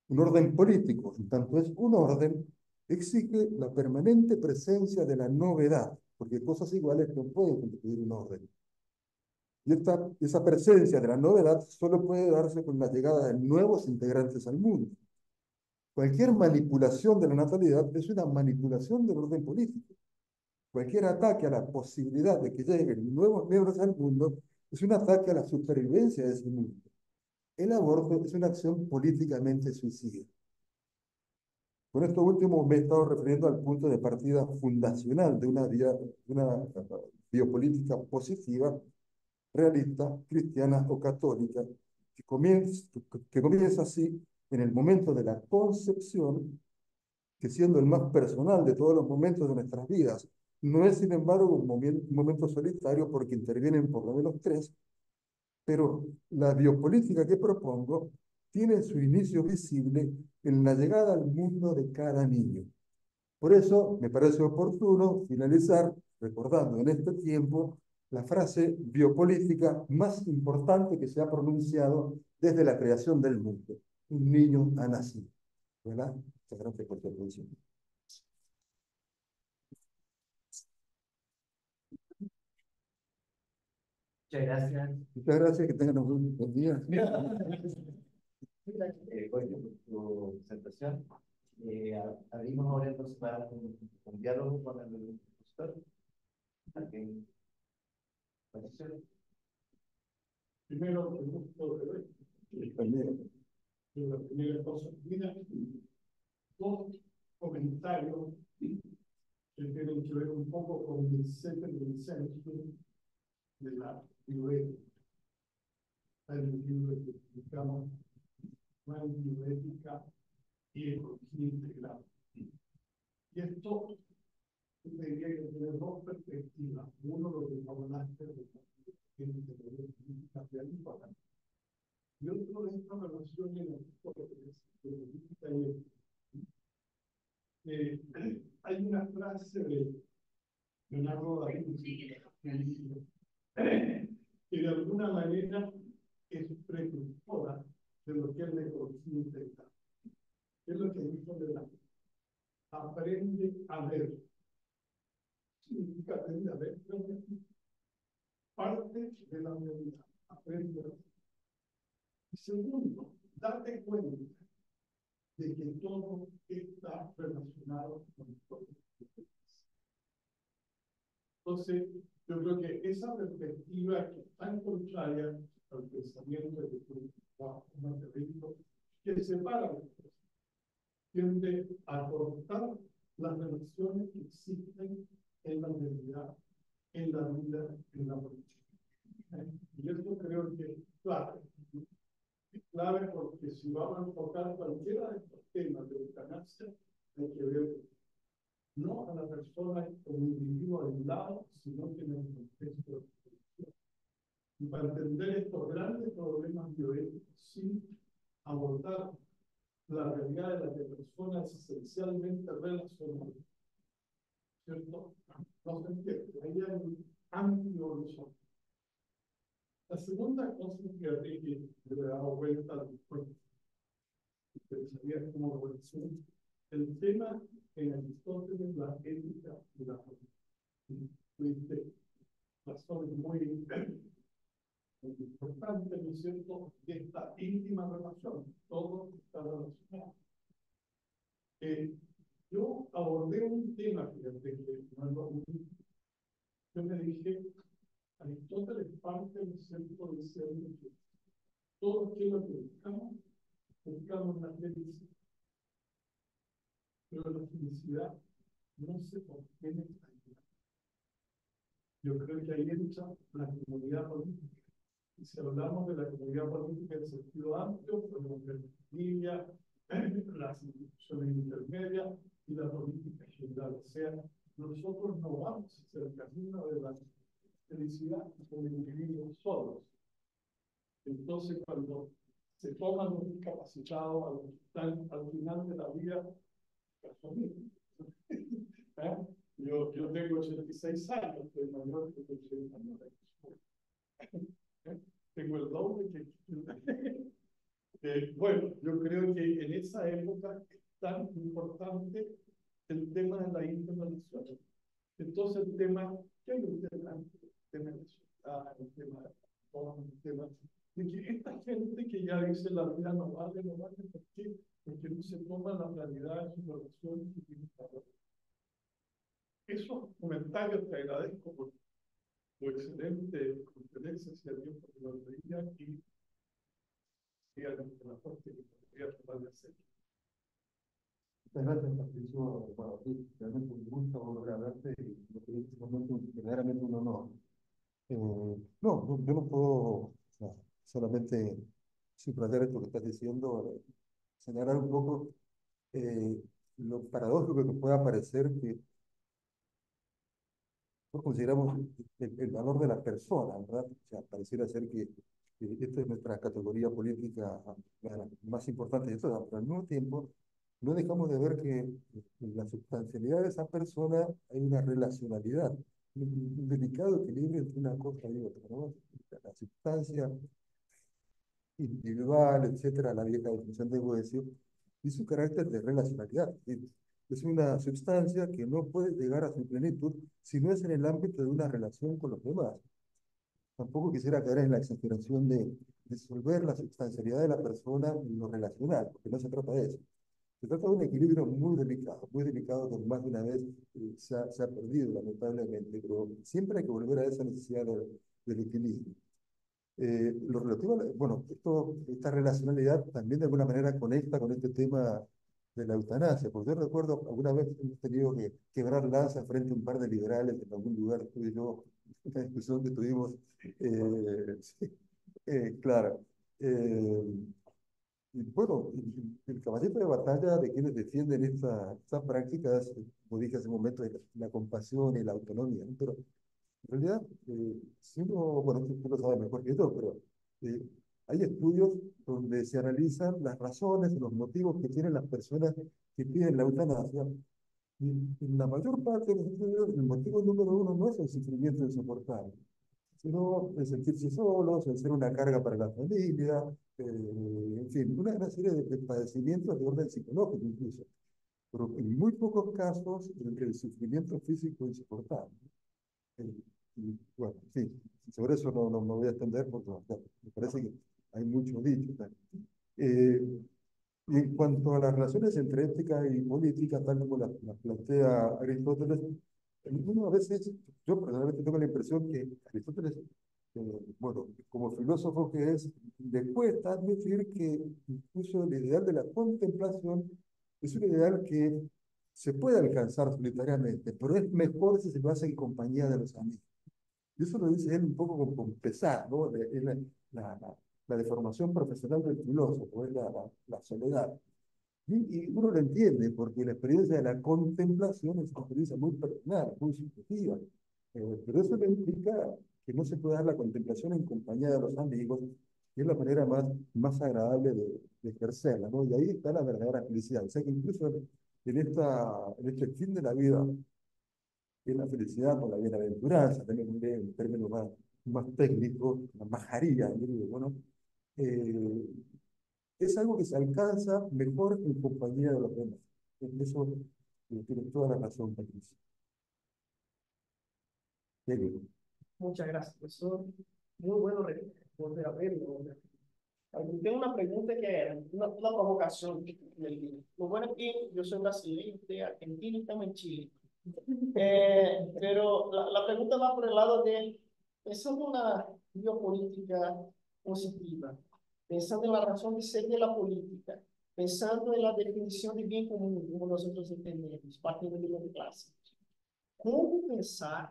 Un orden político, en tanto es un orden, exige la permanente presencia de la novedad, porque cosas iguales no pueden constituir un orden. Y esa presencia de la novedad solo puede darse con la llegada de nuevos integrantes al mundo. Cualquier manipulación de la natalidad es una manipulación del orden político. Cualquier ataque a la posibilidad de que lleguen nuevos miembros al mundo es un ataque a la supervivencia de ese mundo. El aborto es una acción políticamente suicida. Con esto último me he estado refiriendo al punto de partida fundacional de una biopolítica positiva, realista, cristiana o católica, que comienza así en el momento de la concepción, que siendo el más personal de todos los momentos de nuestras vidas, no es sin embargo un momento solitario porque intervienen por lo menos tres, pero la biopolítica que propongo tiene su inicio visible en la llegada al mundo de cada niño. Por eso me parece oportuno finalizar recordando en este tiempo la frase biopolítica más importante que se ha pronunciado desde la creación del mundo. Un niño ha nacido. ¿Verdad? Muchas gracias por su atención. Muchas gracias. Muchas gracias, que tengan un buen día. Bueno, tu presentación. Abrimos ahora entonces para un diálogo con el profesor. ¿Alguien? Primero, el gusto de ver. La primera cosa, mira, dos comentarios que tienen que ver un poco con el centro del centro de la bioética. hay un libro que publicamos, Manual de Bioética y Ecología Integral. Y esto, yo diría que tiene dos perspectivas. Uno, lo que hablaste de la política real y para. Y otro, de esta relación en de política y hay una frase de Leonardo da Vinci que de alguna manera es precursora de lo que es la ecología integral. Es lo que dijo de la aprende a ver. Significa aprende a ver, parte de la realidad. Aprende a ver. Y segundo, date cuenta de que todo está relacionado con todo. Entonces, yo creo que esa perspectiva que es tan contraria al pensamiento de un académico que separa las cosas, tiende a cortar las relaciones que existen en la realidad, en la vida, en la política. Y esto creo que es clave. Es clave porque si vamos a enfocar cualquiera de estos temas de eutanasia, hay que ver no a la persona como individuo aislado, sino que en el contexto de la política. Y para entender estos grandes problemas bioéticos, sin abordar la realidad de las personas esencialmente relacionadas, ¿cierto? No se entiende, ahí hay un amplio horizonte. La segunda cosa que habría que le he dado vuelta después, pensaría como evolución, el tema en Aristóteles, la ética y la política. Tuviste razones muy importantes, ¿no es cierto?, de esta íntima relación, todo está relacionado. Yo abordé un tema, fíjate, que no es lo único. Yo me dije, Aristóteles parte del centro diciendo que todo aquello que buscamos la felicidad. Pero la felicidad no se obtiene allá. Yo creo que ahí entra la comunidad política. Y si hablamos de la comunidad política en sentido amplio, podemos ver la familia, las instituciones intermedias y la política general. O sea, nosotros no vamos hacia el camino de la felicidad como individuos solos. Entonces, cuando se toman los discapacitados a los que están al final de la vida, ¿eh? Yo tengo 86 años, soy mayor que 80 años. Tengo el doble que... bueno, yo creo que en esa época es tan importante el tema de la internalización. Entonces, el tema, ¿qué hay un tema? El tema de la ciudad, el tema de el tema de que esta gente que ya dice la vida no vale, ¿por qué? Porque no se toma la realidad de sus relaciones y tiene valor. Esos comentarios te agradezco por tu excelente conferencia, si alguien porque lo veía y a la parte que podría tratar de hacer. Muchas gracias, Patricio. Bueno, sí, realmente un gusto volver a verte y lo que es verdaderamente un honor. No, yo no puedo solamente subrayar esto que estás diciendo, señalar un poco lo paradójico que pueda parecer que nosotros consideramos el valor de la persona, ¿verdad? O sea, pareciera ser que esta es nuestra categoría política la más importante de todas, pero al mismo tiempo no dejamos de ver que en la sustancialidad de esa persona hay una relacionalidad, un delicado equilibrio entre una cosa y otra, ¿no? La sustancia individual, etcétera, la vieja definición de Boecio, y su carácter de relacionalidad. Es una sustancia que no puede llegar a su plenitud si no es en el ámbito de una relación con los demás. Tampoco quisiera caer en la exageración de disolver la substancialidad de la persona en lo relacional, porque no se trata de eso. Se trata de un equilibrio muy delicado que más de una vez se ha perdido, lamentablemente, pero siempre hay que volver a esa necesidad del equilibrio. Lo relativo a bueno, esta relacionalidad también de alguna manera conecta con este tema de la eutanasia, porque yo recuerdo alguna vez hemos tenido que quebrar lanza frente a un par de liberales en algún lugar, tuve yo, una discusión que tuvimos, sí, Claro. Y bueno, el caballito de batalla de quienes defienden estas prácticas, como dije hace un momento, es la compasión y la autonomía, ¿no? Pero en realidad, si uno, bueno, tú lo sabes mejor que yo, pero eh, hay estudios donde se analizan las razones, los motivos que tienen las personas que piden la eutanasia. Y en la mayor parte de los estudios, el motivo número uno no es el sufrimiento insoportable, sino el sentirse solos, el ser una carga para la familia, en fin, una gran serie de padecimientos de orden psicológico incluso, pero en muy pocos casos el sufrimiento físico insoportable. Eh, y, bueno, sí, sobre eso no me voy a extender porque ya, me parece que hay muchos dichos. ¿No? Eh, y en cuanto a las relaciones entre ética y política, tal como las plantea Aristóteles, uno a veces, yo personalmente tengo la impresión que Aristóteles, bueno, como filósofo que es, le cuesta admitir que incluso el ideal de la contemplación es un ideal que se puede alcanzar solitariamente, pero es mejor si se lo hace en compañía de los amigos. Y eso lo dice él un poco con pesar, ¿no? Es la, la deformación profesional del filósofo, es la soledad. Y uno lo entiende, porque la experiencia de la contemplación es una experiencia muy personal, muy subjetiva. Pero eso no implica que no se pueda dar la contemplación en compañía de los amigos, que es la manera más agradable de ejercerla, ¿no? Y ahí está la verdadera felicidad. O sea que incluso en este fin de la vida, en la felicidad por la bienaventuranza, también un término más técnico, la majaría, bueno, eh, es algo que se alcanza mejor en compañía de los demás. En eso tienes toda la razón, Patricia. Qué bien. Muchas gracias, profesor. Muy bueno volver a verlo. Tengo una pregunta que era una provocación. Lo bueno es que yo soy brasileño, de Argentina y estamos en Chile. Pero la pregunta va por el lado de, pensando en una biopolítica positiva, pensando en la razón de ser de la política, pensando en la definición de bien común, como nosotros entendemos, partiendo de lo clásico. ¿Cómo pensar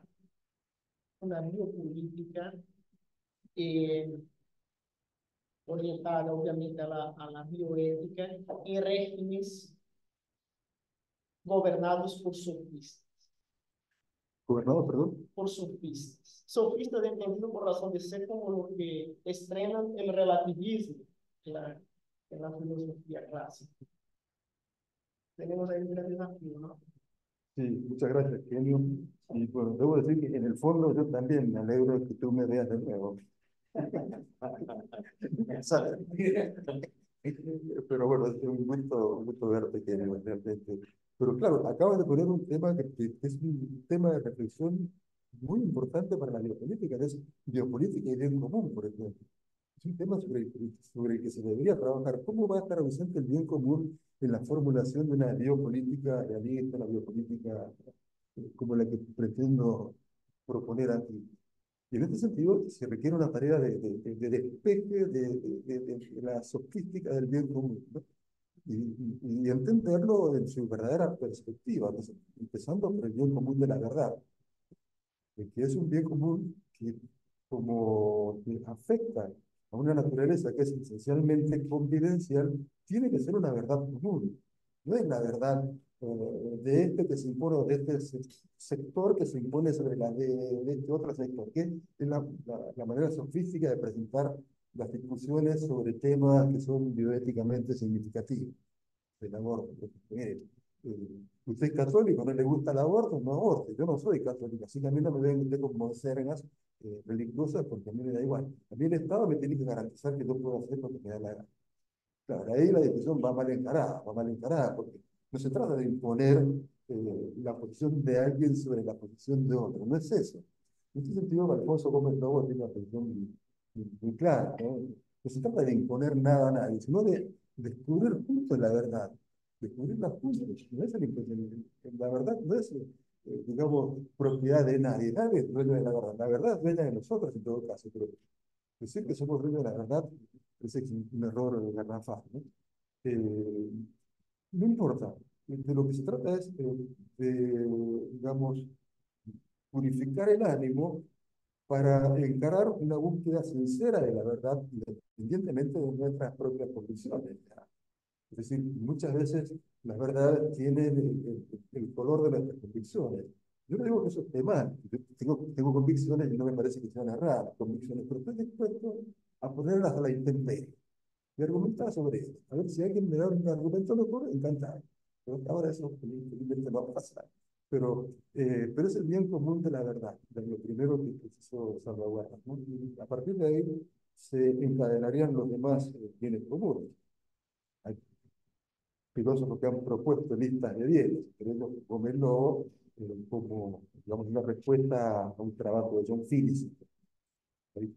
una biopolítica eh, orientada obviamente a la bioética en regímenes gobernados por sofistas? Gobernador, perdón. Por sofistas. Sofistas entendido por razón de ser como lo que estrenan el relativismo en la filosofía clásica. Tenemos ahí un gran desafío, ¿no? Sí, muchas gracias, Kenio. Y bueno, debo decir que en el fondo yo también me alegro de que tú me veas de nuevo. Pero bueno, es un gusto verte, Kenio, realmente. Pero claro, acabas de poner un tema que es un tema de reflexión muy importante para la biopolítica, que es biopolítica y bien común, por ejemplo. Es un tema sobre el que se debería trabajar. ¿Cómo va a estar ausente el bien común en la formulación de una biopolítica realista, una biopolítica como la que pretendo proponer aquí? Y en este sentido se requiere una tarea de despeje de la sofística del bien común, ¿no? Y entenderlo en su verdadera perspectiva, empezando por el bien común de la verdad, que es un bien común que como que afecta a una naturaleza que es esencialmente confidencial, tiene que ser una verdad común. No es la verdad de este que se impone, o de este sector que se impone sobre la de este otro sector, que es la manera sofística de presentar las discusiones sobre temas que son bioéticamente significativos del aborto. Usted es católico, no le gusta el aborto, no aborte. Yo no soy católico, así que a mí no me ven usted como sergas religiosas porque a mí me da igual. A mí el Estado me tiene que garantizar que yo puedo hacer lo que me da la gana. Claro, ahí la discusión va mal encarada, porque no se trata de imponer la posición de alguien sobre la posición de otro, no es eso. En este sentido, Alfonso Gómez Lobo tiene una posición muy clara, ¿no? No se trata de imponer nada a nadie, sino de descubrir juntos la verdad, descubrirla juntos. No es la verdad no es, digamos, propiedad de nadie, nadie es dueño de la verdad es dueña de nosotros en todo caso, pero decir que somos dueños de la verdad es un error garrafal, ¿no? Eh, no importa, de lo que se trata es de, digamos, purificar el ánimo para encarar una búsqueda sincera de la verdad, independientemente de nuestras propias convicciones. Es decir, muchas veces las verdades tienen el color de nuestras convicciones. Yo no digo que eso esté mal, yo tengo convicciones y no me parece que sean erradas, convicciones, pero estoy dispuesto a ponerlas a la intemperie y argumentar sobre eso. A ver si alguien me da un argumento mejor, encantado. Pero hasta ahora eso felizmente no va a pasar. Pero es el bien común de la verdad, de lo primero que precisó salvaguardar, ¿no? Y a partir de ahí se encadenarían los demás bienes comunes. Hay filósofos que han propuesto listas de bienes, pero ellos ponerlo como, digamos, una respuesta a un trabajo de John Phillips,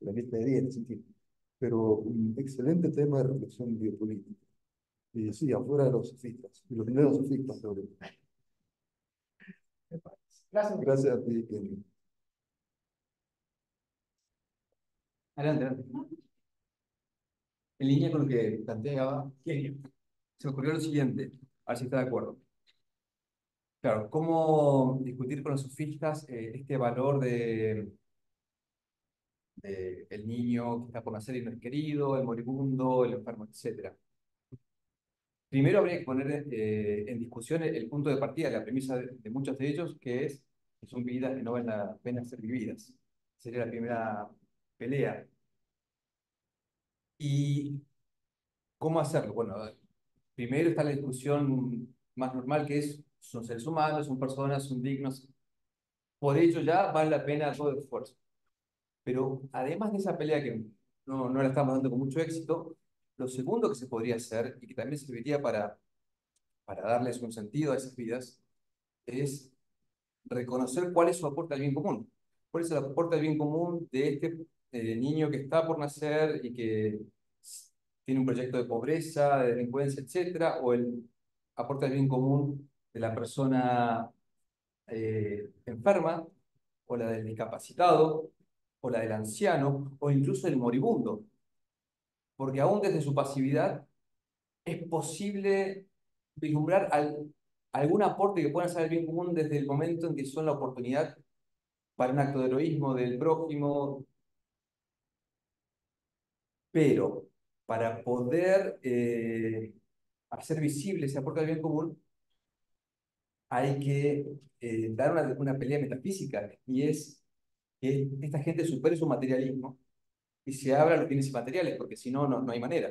la lista de bienes, en fin. Pero un excelente tema de reflexión biopolítica. Y sí, afuera de los sofistas, y los primeros sofistas sobre todo. Gracias. Gracias a ti, Kenny. Adelante, adelante. En línea con lo que planteaba Kenio, se me ocurrió lo siguiente, a ver si está de acuerdo. Claro, ¿cómo discutir con los sofistas este valor de el niño que está por nacer y no es querido, el moribundo, el enfermo, etcétera? Primero habría que poner en discusión el punto de partida, la premisa de muchos de ellos, que son vidas que no valen la pena ser vividas. Sería la primera pelea. ¿Y cómo hacerlo? Bueno, primero está la discusión más normal, que es, son seres humanos, son personas, son dignos. Por ello ya vale la pena todo el esfuerzo. Pero además de esa pelea que no la estamos dando con mucho éxito, lo segundo que se podría hacer, y que también serviría para darles un sentido a esas vidas, es reconocer cuál es su aporte al bien común. ¿Cuál es el aporte al bien común de este niño que está por nacer y que tiene un proyecto de pobreza, de delincuencia, etcétera? O el aporte al bien común de la persona enferma, o la del discapacitado, o la del anciano, o incluso el moribundo. Porque aún desde su pasividad es posible vislumbrar algún aporte que pueda hacer al bien común desde el momento en que son la oportunidad para un acto de heroísmo del prójimo, pero para poder hacer visible ese aporte al bien común, hay que dar una pelea metafísica, y es que esta gente supere su materialismo y se abra a los bienes inmateriales, porque si no, no hay manera.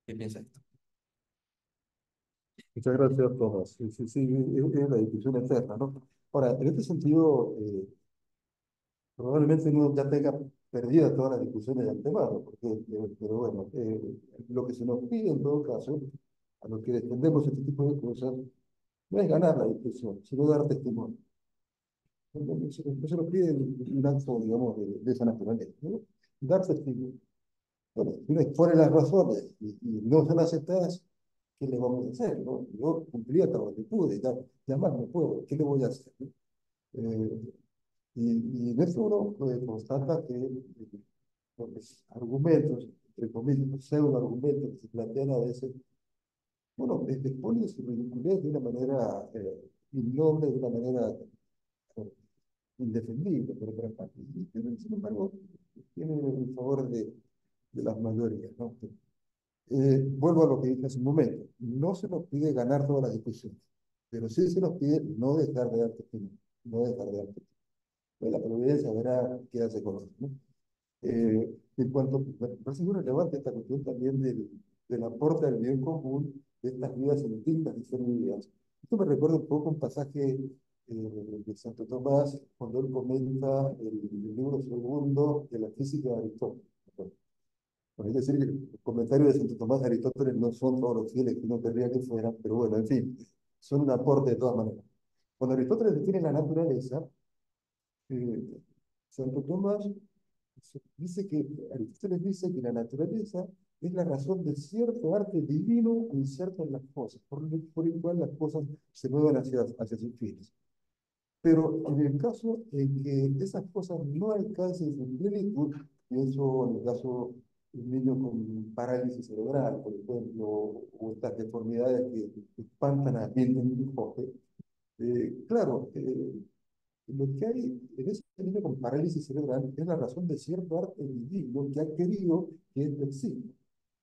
¿Qué piensa esto? Muchas gracias, Tomás. Sí, sí, sí, es la discusión eterna, ¿no? Ahora, en este sentido, probablemente uno ya tenga perdidas todas las discusiones de antemano, porque, pero bueno, lo que se nos pide en todo caso, a los que defendemos este tipo de cosas, no es ganar la discusión, sino dar testimonio. No se nos pide un acto, digamos, de esa naturaleza, ¿no? Dar testimonio. Bueno, si uno expone las razones y no son aceptadas, ¿qué le vamos a hacer? ¿No? Yo cumplí hasta donde pude, ya más no puedo, ¿qué le voy a hacer? ¿No? Eh, y en esto uno constata que los argumentos, entre comillas, pseudo-argumentos que se plantean a veces, bueno, exponen su ridiculez de una manera innoble, de una manera eh, indefendible, por otra parte. Pero, sin embargo, tiene el favor de las mayorías, ¿no? Vuelvo a lo que dije hace un momento. No se nos pide ganar todas las discusiones, pero sí se nos pide no dejar de dar testimonio, no dejar de dar testimonio. Pues la providencia verá qué hace con eso, ¿no? En cuanto, me parece muy relevante esta cuestión también del aporte al bien común de estas vidas indignas de ser vividas. Esto me recuerda un poco un pasaje de Santo Tomás, cuando él comenta el libro segundo de la física de Aristóteles. Bueno, es decir, los comentarios de Santo Tomás de Aristóteles no son todos los fieles que uno querría que fueran, pero bueno, en fin, son un aporte de todas maneras. Cuando Aristóteles define la naturaleza, eh, Santo Tomás Aristóteles dice que la naturaleza es la razón de cierto arte divino inserto en las cosas, por el cual las cosas se mueven hacia sus fines. Pero en el caso en que esas cosas no alcancen su plenitud, y eso en el caso de un niño con parálisis cerebral, por ejemplo, o estas deformidades que espantan a quien tiene un enfoque, claro, lo que hay en ese niño con parálisis cerebral es la razón de cierto arte divino que ha querido que esto exista.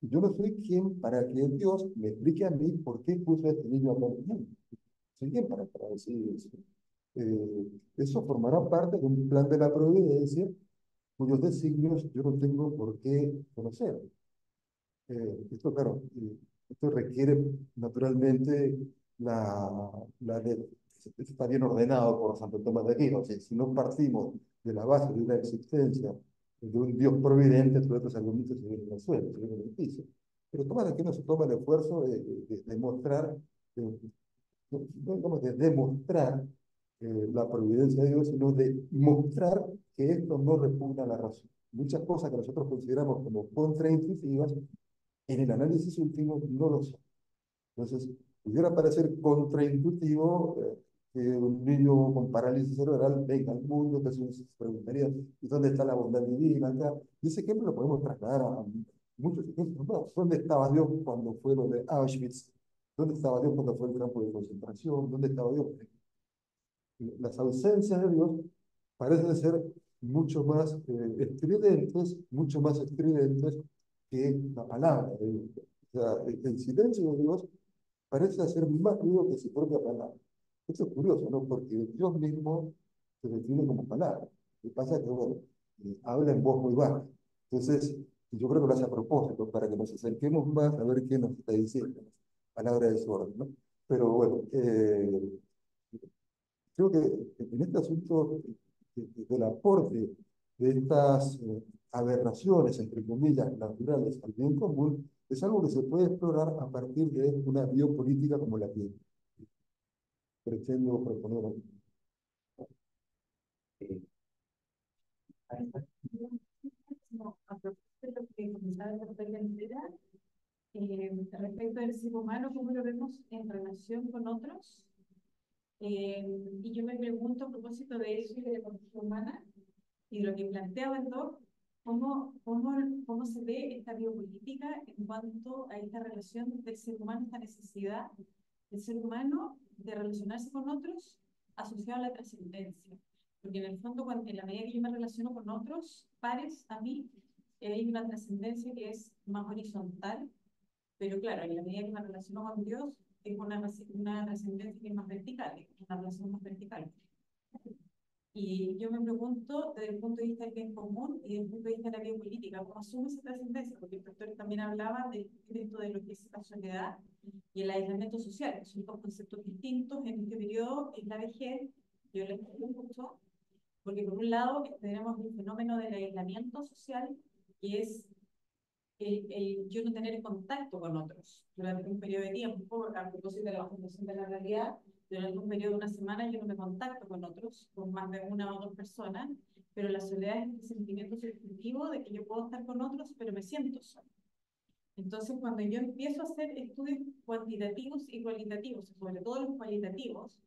Yo no soy quien para que Dios me explique a mí por qué puso a este niño a morir. Soy quien para decir eso. Eso formará parte de un plan de la providencia cuyos designios yo no tengo por qué conocer. Esto, claro, esto requiere naturalmente esto está bien ordenado por Santo Tomás de Aquino. O sea, si no partimos de la base de una existencia de un Dios providente, todos estos argumentos se vienen al suelo, se vienen al piso. Pero Tomás de Aquino se toma el esfuerzo de mostrar, de, no digamos, de demostrar la providencia de Dios, sino de mostrar que esto no repugna a la razón. Muchas cosas que nosotros consideramos como contraintuitivas en el análisis último no lo son. Entonces, pudiera parecer contraintuitivo que un niño con parálisis cerebral venga al mundo, que se preguntaría, ¿y dónde está la bondad divina acá? Y ese ejemplo lo podemos trasladar a muchos ejemplos más. ¿Dónde estaba Dios cuando fue lo de Auschwitz? ¿Dónde estaba Dios cuando fue el campo de concentración? ¿Dónde estaba Dios? Las ausencias de Dios parecen ser mucho más estridentes que la palabra de Dios. O sea, el silencio de Dios parece hacer más ruido que su propia palabra. Esto es curioso, ¿no? Porque Dios mismo se define como palabra. Lo que pasa es que, bueno, habla en voz muy baja. Entonces, yo creo que lo hace a propósito, para que nos acerquemos más a ver qué nos está diciendo. Palabra de su orden, ¿no? Pero bueno, creo que en este asunto del aporte de estas aberraciones, entre comillas, naturales al bien común, es algo que se puede explorar a partir de una biopolítica como la que pretendo proponer aquí. No, a propósito de lo que comentaba la doctora Entera, respecto del ser humano, ¿cómo lo vemos en relación con otros? Y yo me pregunto a propósito de eso y de la condición humana y de lo que planteaba el doc, ¿cómo se ve esta biopolítica en cuanto a esta relación del ser humano, esta necesidad del ser humano de relacionarse con otros asociado a la trascendencia? Porque en el fondo, en la medida que yo me relaciono con otros pares a mí, hay una trascendencia que es más horizontal, pero claro, en la medida que me relaciono con Dios, tengo una trascendencia que es más vertical, es una relación más vertical. Y yo me pregunto, desde el punto de vista del bien común y desde el punto de vista de la biopolítica, ¿cómo asume esa trascendencia? Porque el doctor también hablaba de lo que es la soledad y el aislamiento social, que son dos conceptos distintos en este periodo, en la vejez. Yo les pregunto mucho, porque por un lado tenemos el fenómeno del aislamiento social, que es el yo no tener contacto con otros durante un periodo de tiempo, a propósito de la fundación de la realidad, durante un periodo de una semana yo no me contacto con otros, con más de una o dos personas, pero la soledad es este sentimiento subjetivo de que yo puedo estar con otros, pero me siento sola. Entonces, cuando yo empiezo a hacer estudios cuantitativos y cualitativos, sobre todo los cualitativos,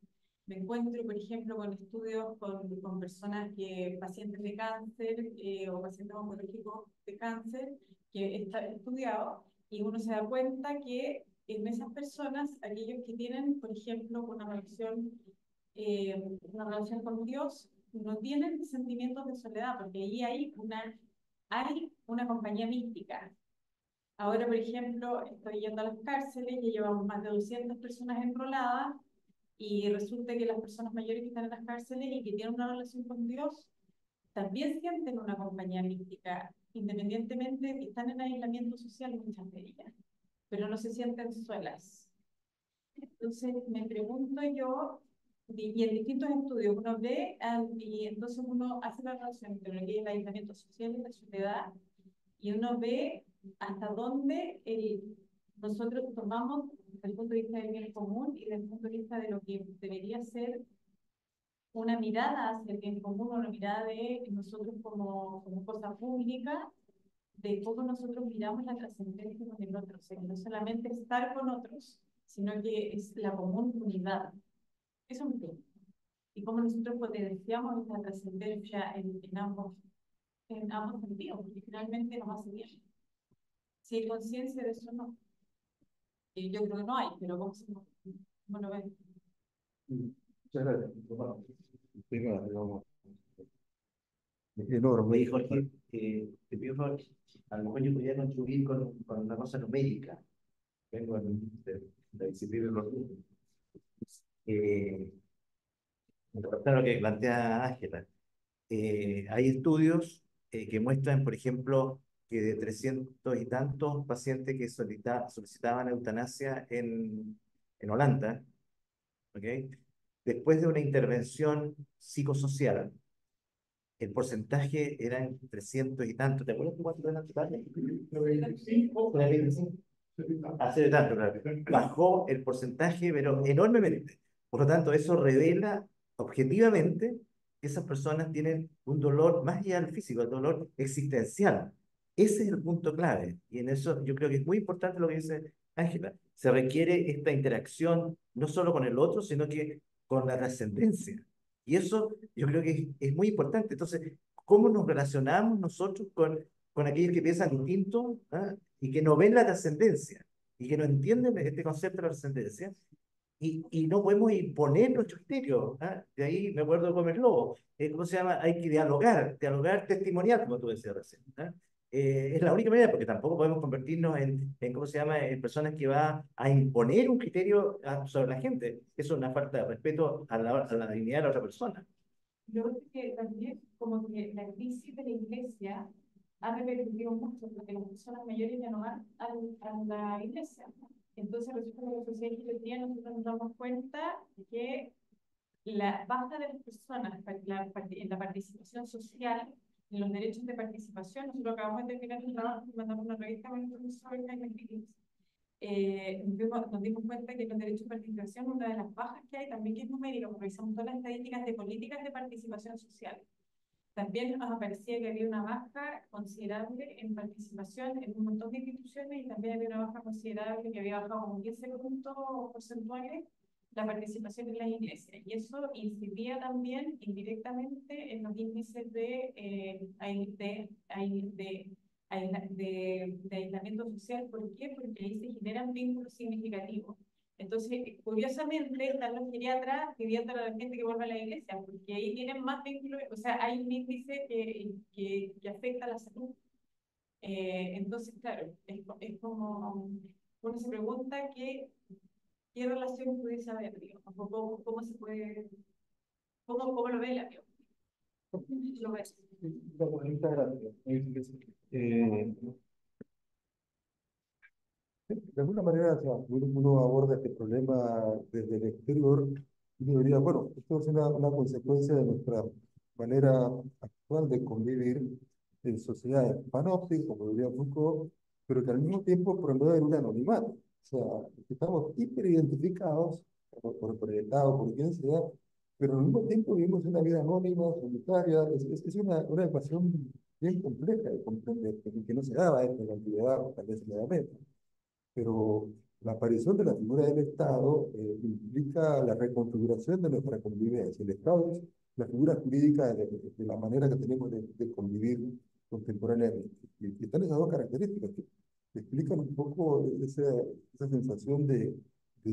me encuentro, por ejemplo, con estudios con personas pacientes de cáncer o pacientes oncológicos de cáncer que está estudiado, y uno se da cuenta que en esas personas, aquellos que tienen, por ejemplo, una relación con Dios, no tienen sentimientos de soledad, porque ahí hay una compañía mística. Ahora, por ejemplo, estoy yendo a las cárceles, ya llevamos más de 200 personas enroladas, y resulta que las personas mayores que están en las cárceles y que tienen una relación con Dios, también sienten una compañía mística, independientemente de que están en aislamiento social muchas de ellas, pero no se sienten solas. Entonces, me pregunto yo, y en distintos estudios uno ve, y entonces uno hace la relación entre lo que es el aislamiento social y la soledad, y uno ve hasta dónde nosotros tomamos desde el punto de vista del bien común y desde el punto de vista de lo que debería ser una mirada hacia el bien común, una mirada de nosotros como cosa pública, de cómo nosotros miramos la trascendencia con el otro, o sea, que no solamente estar con otros, sino que es la comunidad. Eso es un tema. Y cómo nosotros potenciamos esta trascendencia en ambos sentidos, porque finalmente nos hace bien. Si hay conciencia de eso, no. Yo creo que no hay, pero ¿cómo lo ven? Muchas gracias. Bueno, tema, digamos, enorme. Oye, Jorge, te pido un favor, a lo mejor yo podría contribuir con una cosa numérica. Vengo de la disciplina de los números. Eh, en relación a lo que plantea Ángela. Hay estudios que muestran, por ejemplo, que de 300 y tantos pacientes que solicitaban eutanasia en Holanda, ¿ok? Después de una intervención psicosocial, el porcentaje era en 300 y tantos. ¿Te acuerdas cuánto era el total? 95, 25. 70. Hace tanto, claro. Bajó el porcentaje, pero enormemente. Por lo tanto, eso revela objetivamente que esas personas tienen un dolor más allá del físico, el dolor existencial. Ese es el punto clave. Y en eso yo creo que es muy importante lo que dice Ángela. Se requiere esta interacción no solo con el otro, sino que con la trascendencia. Y eso yo creo que es muy importante. Entonces, ¿cómo nos relacionamos nosotros con aquellos que piensan distinto, ¿ah? Y que no ven la trascendencia y que no entienden este concepto de la trascendencia y no podemos imponer nuestro criterio? ¿Ah? De ahí me acuerdo de Gómez Lobo. ¿Cómo se llama? Hay que dialogar testimonial, como tú decías recién. ¿Ah? Es la única manera, porque tampoco podemos convertirnos ¿cómo se llama?, en personas que va a imponer un criterio sobre la gente. Eso es una falta de respeto a la dignidad de la otra persona. Yo creo que también como que la crisis de la iglesia ha repercutido mucho porque las personas mayores ya no van a la iglesia. Entonces resulta que la sociedad cristiana nosotros nos damos cuenta de que la baja de las personas en la participación social, en los derechos de participación, nosotros acabamos de terminar un trabajo y mandamos una revista con el profesor Jaime Phillips. Nos dimos cuenta que los derechos de participación, una de las bajas que hay también que es numérica, porque revisamos todas las estadísticas de políticas de participación social. También nos aparecía que había una baja considerable en participación en un montón de instituciones y también había una baja considerable que había bajado como 15 puntos porcentuales la participación en las iglesias. Y eso incidía también indirectamente en los índices de aislamiento social. ¿Por qué? Porque ahí se generan vínculos significativos. Entonces, curiosamente, están los geriatras pidiendo a la gente que vuelva a la iglesia, porque ahí tienen más vínculos, o sea, hay un índice que afecta a la salud. Entonces, claro, es como uno se pregunta qué relación pudiese haber, digamos, cómo se puede, cómo lo ve la Dios. Lo ves. Muchas gracias. De alguna manera, o sea, uno aborda este problema desde el exterior y debería, bueno, esto es una consecuencia de nuestra manera actual de convivir en sociedades panópticas, como diría Foucault, pero que al mismo tiempo promueven un anonimato. O sea, estamos hiperidentificados por el Estado, por quien sea, pero al mismo tiempo vivimos una vida anónima, solitaria. Es una ecuación bien compleja de comprender, que no se daba esto en la antigüedad, o tal vez en la Edad Media. Pero la aparición de la figura del Estado implica la reconfiguración de nuestra convivencia. El Estado es la figura jurídica de la manera que tenemos de convivir contemporáneamente. Y están esas dos características que explican un poco esa sensación de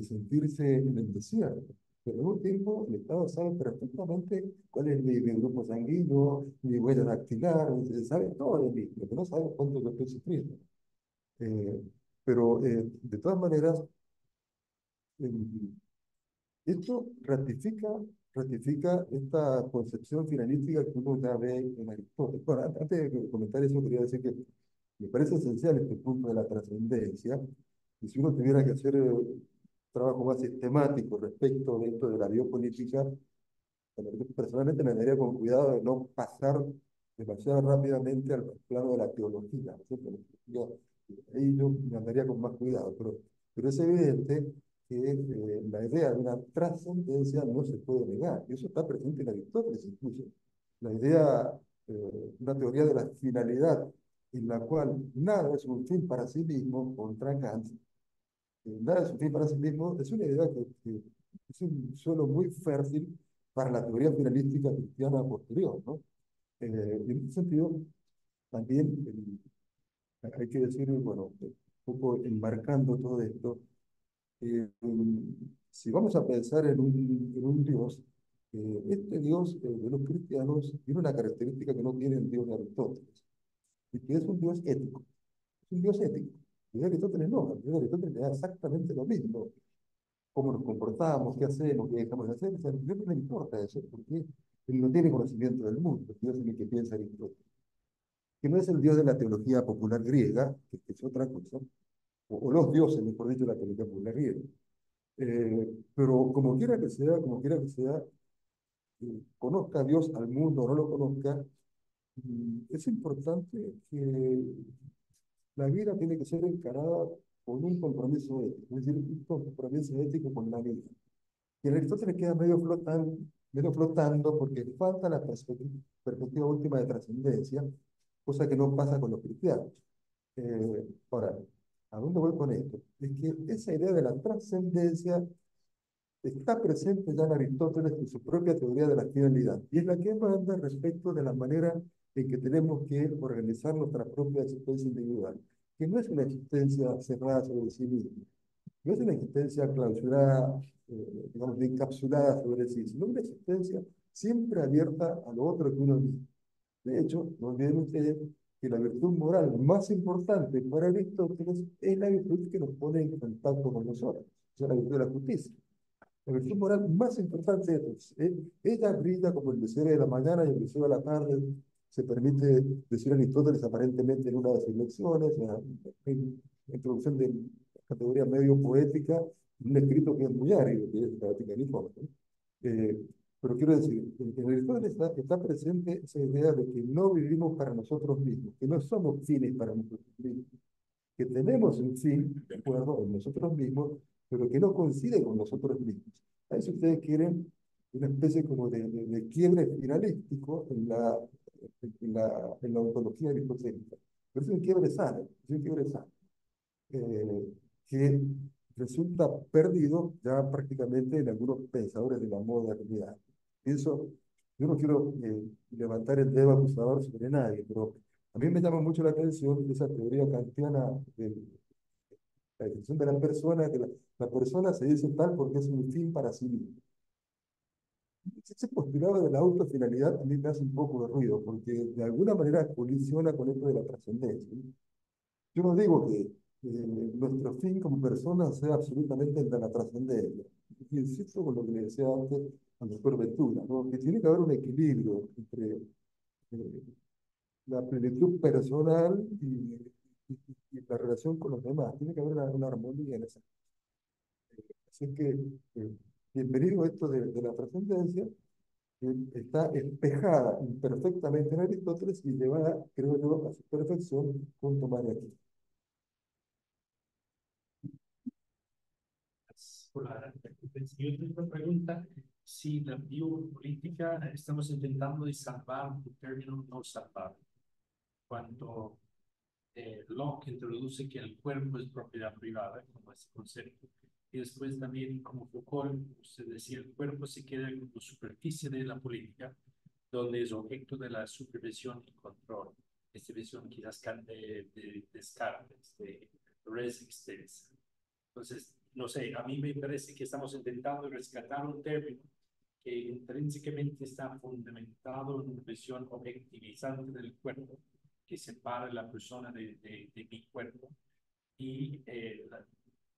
sentirse en el desierto. Pero al mismo tiempo, el Estado sabe perfectamente cuál es mi grupo sanguíneo, mi huella dactilar, sabe todo de mí. Lo que no sabe es cuánto yo estoy sufriendo. Eh, pero de todas maneras, eh, esto ratifica esta concepción finalística que uno ya ve en Aristóteles. Bueno, antes de comentar eso, quería decir que me parece esencial este punto de la trascendencia. Y si uno tuviera que hacer un trabajo más sistemático respecto de esto de la biopolítica, bueno, yo personalmente me daría con cuidado de no pasar demasiado rápidamente al plano de la teología, ¿no es cierto? Ahí yo me andaría con más cuidado, pero es evidente que la idea de una trascendencia no se puede negar, y eso está presente en Aristóteles incluso. La idea, una teoría de la finalidad, en la cual nada es un fin para sí mismo, contra Kant, nada es un fin para sí mismo, es una idea que es un suelo muy fértil para la teoría finalística cristiana posterior, ¿no? Y en ese sentido, también hay que decir, bueno, un poco enmarcando todo esto, eh, si vamos a pensar en un Dios, Este Dios de los cristianos tiene una característica que no tiene el Dios de Aristóteles, y que es un Dios ético. Es un Dios ético. El de Aristóteles no, el de Aristóteles le da exactamente lo mismo. Cómo nos comportamos, qué hacemos, qué dejamos de hacer. O sea, a Dios no le importa eso, porque él no tiene conocimiento del mundo. Dios es el que piensa Aristóteles. Que no es el Dios de la teología popular griega, que es otra cosa, o los dioses, mejor dicho, de la teología popular griega. Pero como quiera que sea, conozca a Dios al mundo o no lo conozca, es importante que la vida tiene que ser encarada con un compromiso ético, es decir, un compromiso ético con la vida. Y el Aristóteles queda medio flotando porque falta la perspectiva última de trascendencia, cosa que no pasa con los cristianos. Ahora, ¿a dónde voy con esto? Es que esa idea de la trascendencia está presente ya en Aristóteles en su propia teoría de la finalidad, y es la que manda respecto de la manera en que tenemos que organizar nuestra propia existencia individual, que no es una existencia cerrada sobre sí misma, no es una existencia clausurada, digamos, encapsulada sobre sí, sino una existencia siempre abierta a lo otro que uno mismo. De hecho, no olviden ustedes que la virtud moral más importante para Aristóteles es la virtud que nos pone en contacto con nosotros, o sea, la virtud de la justicia. La virtud moral más importante es, ella brilla como el lucero de la mañana y el lucero de la tarde. Se permite decir Aristóteles aparentemente en una de sus lecciones, en la introducción de la categoría medio poética, un escrito que es muy árido, que es la Ética de Nicómaco, ¿no? Pero quiero decir, en Aristóteles está presente esa idea de que no vivimos para nosotros mismos, que no somos fines para nosotros mismos, que tenemos un fin, de acuerdo, en nosotros mismos, pero que no coincide con nosotros mismos. A eso ustedes quieren una especie como de quiebre finalístico en la ontología aristotélica. Pero es un quiebre sano, es un quiebre sano, que resulta perdido ya prácticamente en algunos pensadores de la modernidad. Pienso, yo no quiero levantar el dedo acusador sobre nadie, pero a mí me llama mucho la atención esa teoría kantiana de la definición de la persona, que la persona se dice tal porque es un fin para sí mismo. Ese postulado de la autofinalidad a mí me hace un poco de ruido, porque de alguna manera colisiona con esto de la trascendencia. Yo no digo que nuestro fin como personas sea absolutamente el de la trascendencia. Insisto con lo que le decía antes al doctor Ventura, ¿no? Que tiene que haber un equilibrio entre la plenitud personal y la relación con los demás. Tiene que haber una armonía en esa. Así que, bienvenido a esto de la trascendencia, que está espejada imperfectamente en Aristóteles y llevada, creo yo, a su perfección con Tomás de Aquino. Por la yo tengo una pregunta. Si la biopolítica estamos intentando de salvar un término no salvar, cuando Locke introduce que el cuerpo es propiedad privada, como ese concepto, y después también como Foucault, usted decía, el cuerpo se queda como superficie de la política, donde es objeto de la supervisión y control. Esta visión quizás de Descartes, de res extensa. Entonces, no sé, a mí me parece que estamos intentando rescatar un término que intrínsecamente está fundamentado en una visión objetivizante del cuerpo, que separa la persona de mi cuerpo. Y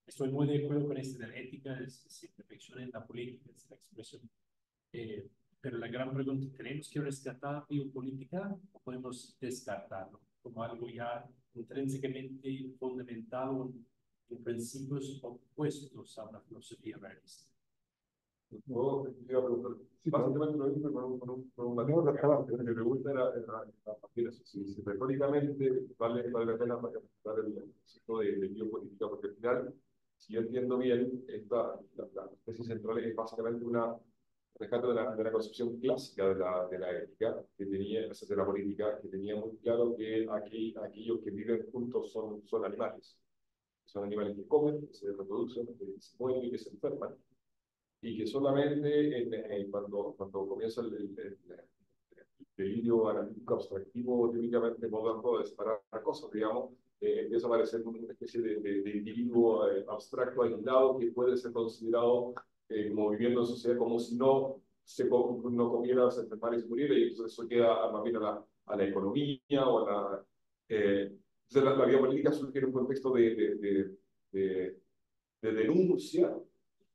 estoy muy de acuerdo con esto de la ética, es imperfección en la política, es la expresión. Pero la gran pregunta, ¿tenemos que rescatar biopolítica o podemos descartarlo como algo ya intrínsecamente fundamentado en principios opuestos a una filosofía realista? Yo iba a preguntar, básicamente lo mismo con un manejo de trabajo. Mi pregunta era a partir de eso, si retóricamente vale la pena para captar el concepto de biopolítica, porque al final, si yo entiendo bien, la tesis central es básicamente una rescate de la concepción clásica de la ética, que tenía, de la política, que tenía muy claro que aquellos que viven juntos son animales. Son animales que comen, que se reproducen, que se mueven y que se enferman. Y que solamente cuando comienza el delirio analítico abstractivo típicamente moderno de separar cosas, digamos, empieza a aparecer una especie de individuo abstracto aislado que puede ser considerado como viviendo en sociedad como si no no comiera, se enfermara y se muriera, y entonces eso queda más bien a la economía o a la... entonces la biopolítica surge en un contexto de, de denuncia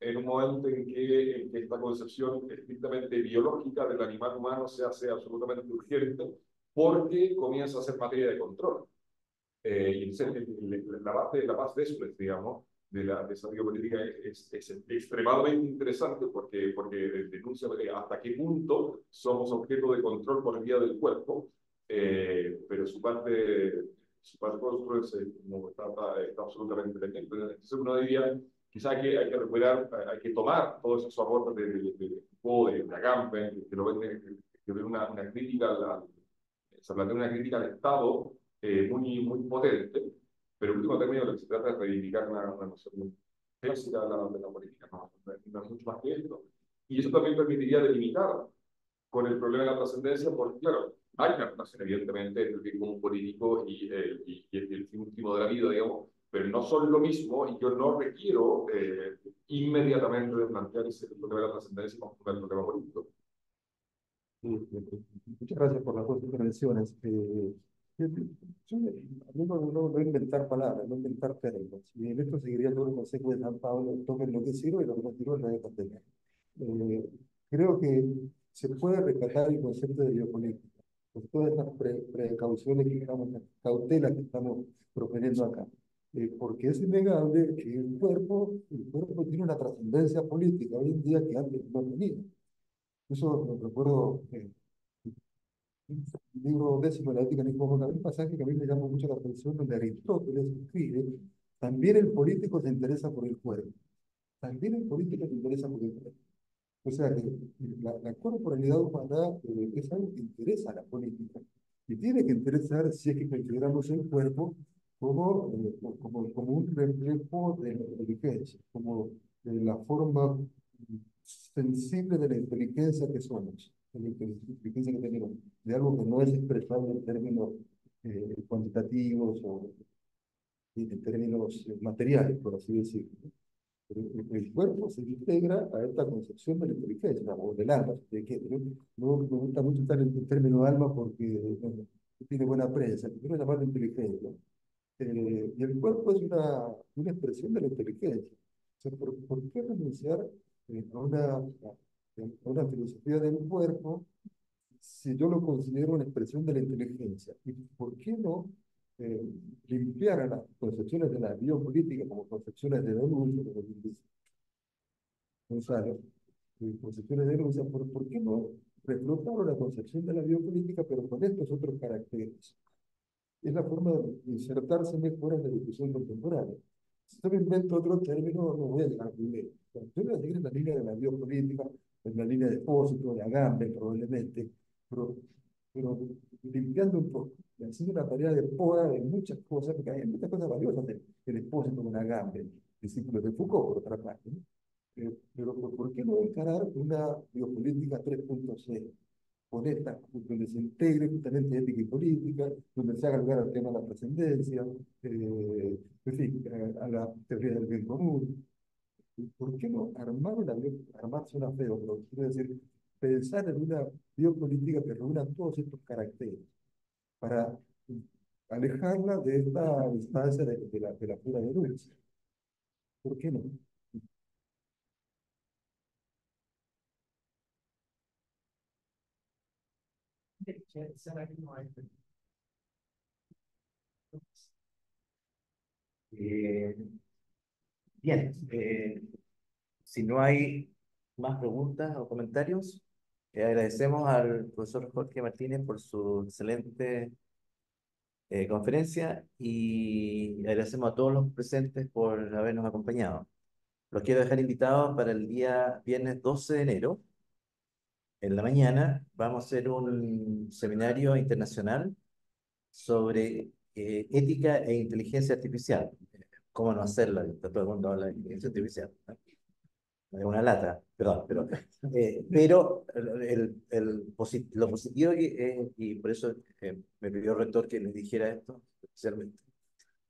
en un momento en que esta concepción estrictamente biológica del animal humano se hace absolutamente urgente porque comienza a ser materia de control. Y entonces la base de eso, digamos, de esa biopolítica es extremadamente interesante porque denuncia hasta qué punto somos objeto de control por vía del cuerpo, pero su parte como está absolutamente pendiente. Entonces uno diría, quizá hay que recuperar, hay que tomar todos esos aportes de Agamben, que lo ven, que ven una crítica se plantea una crítica al Estado muy potente, pero en último término lo que se trata es reivindicar una noción muy clásica de la política, no es mucho más que esto. Y eso también permitiría delimitar con el problema de la trascendencia, porque claro, hay una relación evidentemente entre el bien común político y el fin último de la vida, digamos, pero no son lo mismo y yo no requiero inmediatamente de plantear ese problema de la trascendencia como un problema político. Muchas gracias por las dos intervenciones. Yo no voy a inventar palabras, no inventar términos. Y en esto seguiría todo el Consejo de San Pablo, tomen lo que sirve y lo que no sirve lo dejan tener. Creo que se puede rescatar el concepto de biopolítica, con todas estas precauciones que estamos, cautelas que estamos proponiendo acá. Porque es innegable que el cuerpo tiene una trascendencia política hoy en día que antes no tenía. Eso lo recuerdo un libro décimo de la ética nicómaca, un pasaje que a mí me llama mucho la atención, donde Aristóteles escribe: también el político se interesa por el cuerpo. También el político se interesa por el cuerpo. O sea que la corporalidad humana es algo que interesa a la política. Y tiene que interesar si es que consideramos el cuerpo como un reflejo de la inteligencia, como la forma sensible de la inteligencia que somos, de la inteligencia que tenemos, de algo que no es expresable en términos cuantitativos o en términos materiales, por así decirlo. Pero el cuerpo se integra a esta concepción de la inteligencia, o del alma. No me gusta mucho usar el término alma porque bueno, tiene buena prensa, quiero llamarlo inteligencia. Y el cuerpo es una expresión de la inteligencia. O sea, ¿por qué renunciar a una filosofía del cuerpo si yo lo considero una expresión de la inteligencia? ¿Y por qué no limpiar a las concepciones de la biopolítica como concepciones de denuncia, como dice Gonzalo, concepciones de denuncia? ¿Por qué no reflotar una concepción de la biopolítica, pero con estos otros caracteres? Es la forma de insertarse mejor en la discusión contemporánea. Si yo me invento otro término, no voy a llegar primero. Yo voy a seguir en la línea de la biopolítica, en la línea de Espósito, de Agamben, probablemente, pero limpiando un poco, y haciendo una tarea de poda de muchas cosas, porque hay muchas cosas valiosas del Espósito con Agamben, discípulos de Foucault, por otra parte, ¿no? Pero ¿por qué no encarar una biopolítica 3.0? Honesta, donde se integre justamente ética y política, donde se haga lugar al tema de la trascendencia, en fin, a la teoría del bien común? ¿Por qué no armar suena feo, pero quiero decir, pensar en una biopolítica que reúna todos estos caracteres para alejarla de esta instancia de la pura denuncia? ¿Por qué no? Eh, Bien, si no hay más preguntas o comentarios, agradecemos al profesor Jorge Martínez por su excelente conferencia y agradecemos a todos los presentes por habernos acompañado. Los quiero dejar invitados para el día viernes 12 de enero. En la mañana vamos a hacer un seminario internacional sobre ética e inteligencia artificial. ¿Cómo no hacerla? Todo el mundo habla de inteligencia artificial, ¿no? Es una lata, perdón, pero lo positivo, y por eso me pidió el rector que les dijera esto especialmente,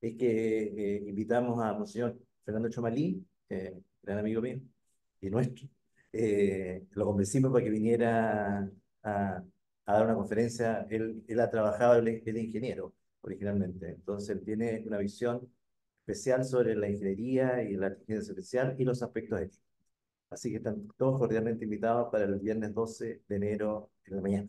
es que invitamos a Monseñor Fernando Chomalí, gran amigo mío y nuestro, lo convencimos para que viniera a dar una conferencia. Él ha trabajado, él es ingeniero originalmente, entonces él tiene una visión especial sobre la ingeniería y la inteligencia artificial y los aspectos éticos. Así que están todos cordialmente invitados para el viernes 12 de enero en la mañana.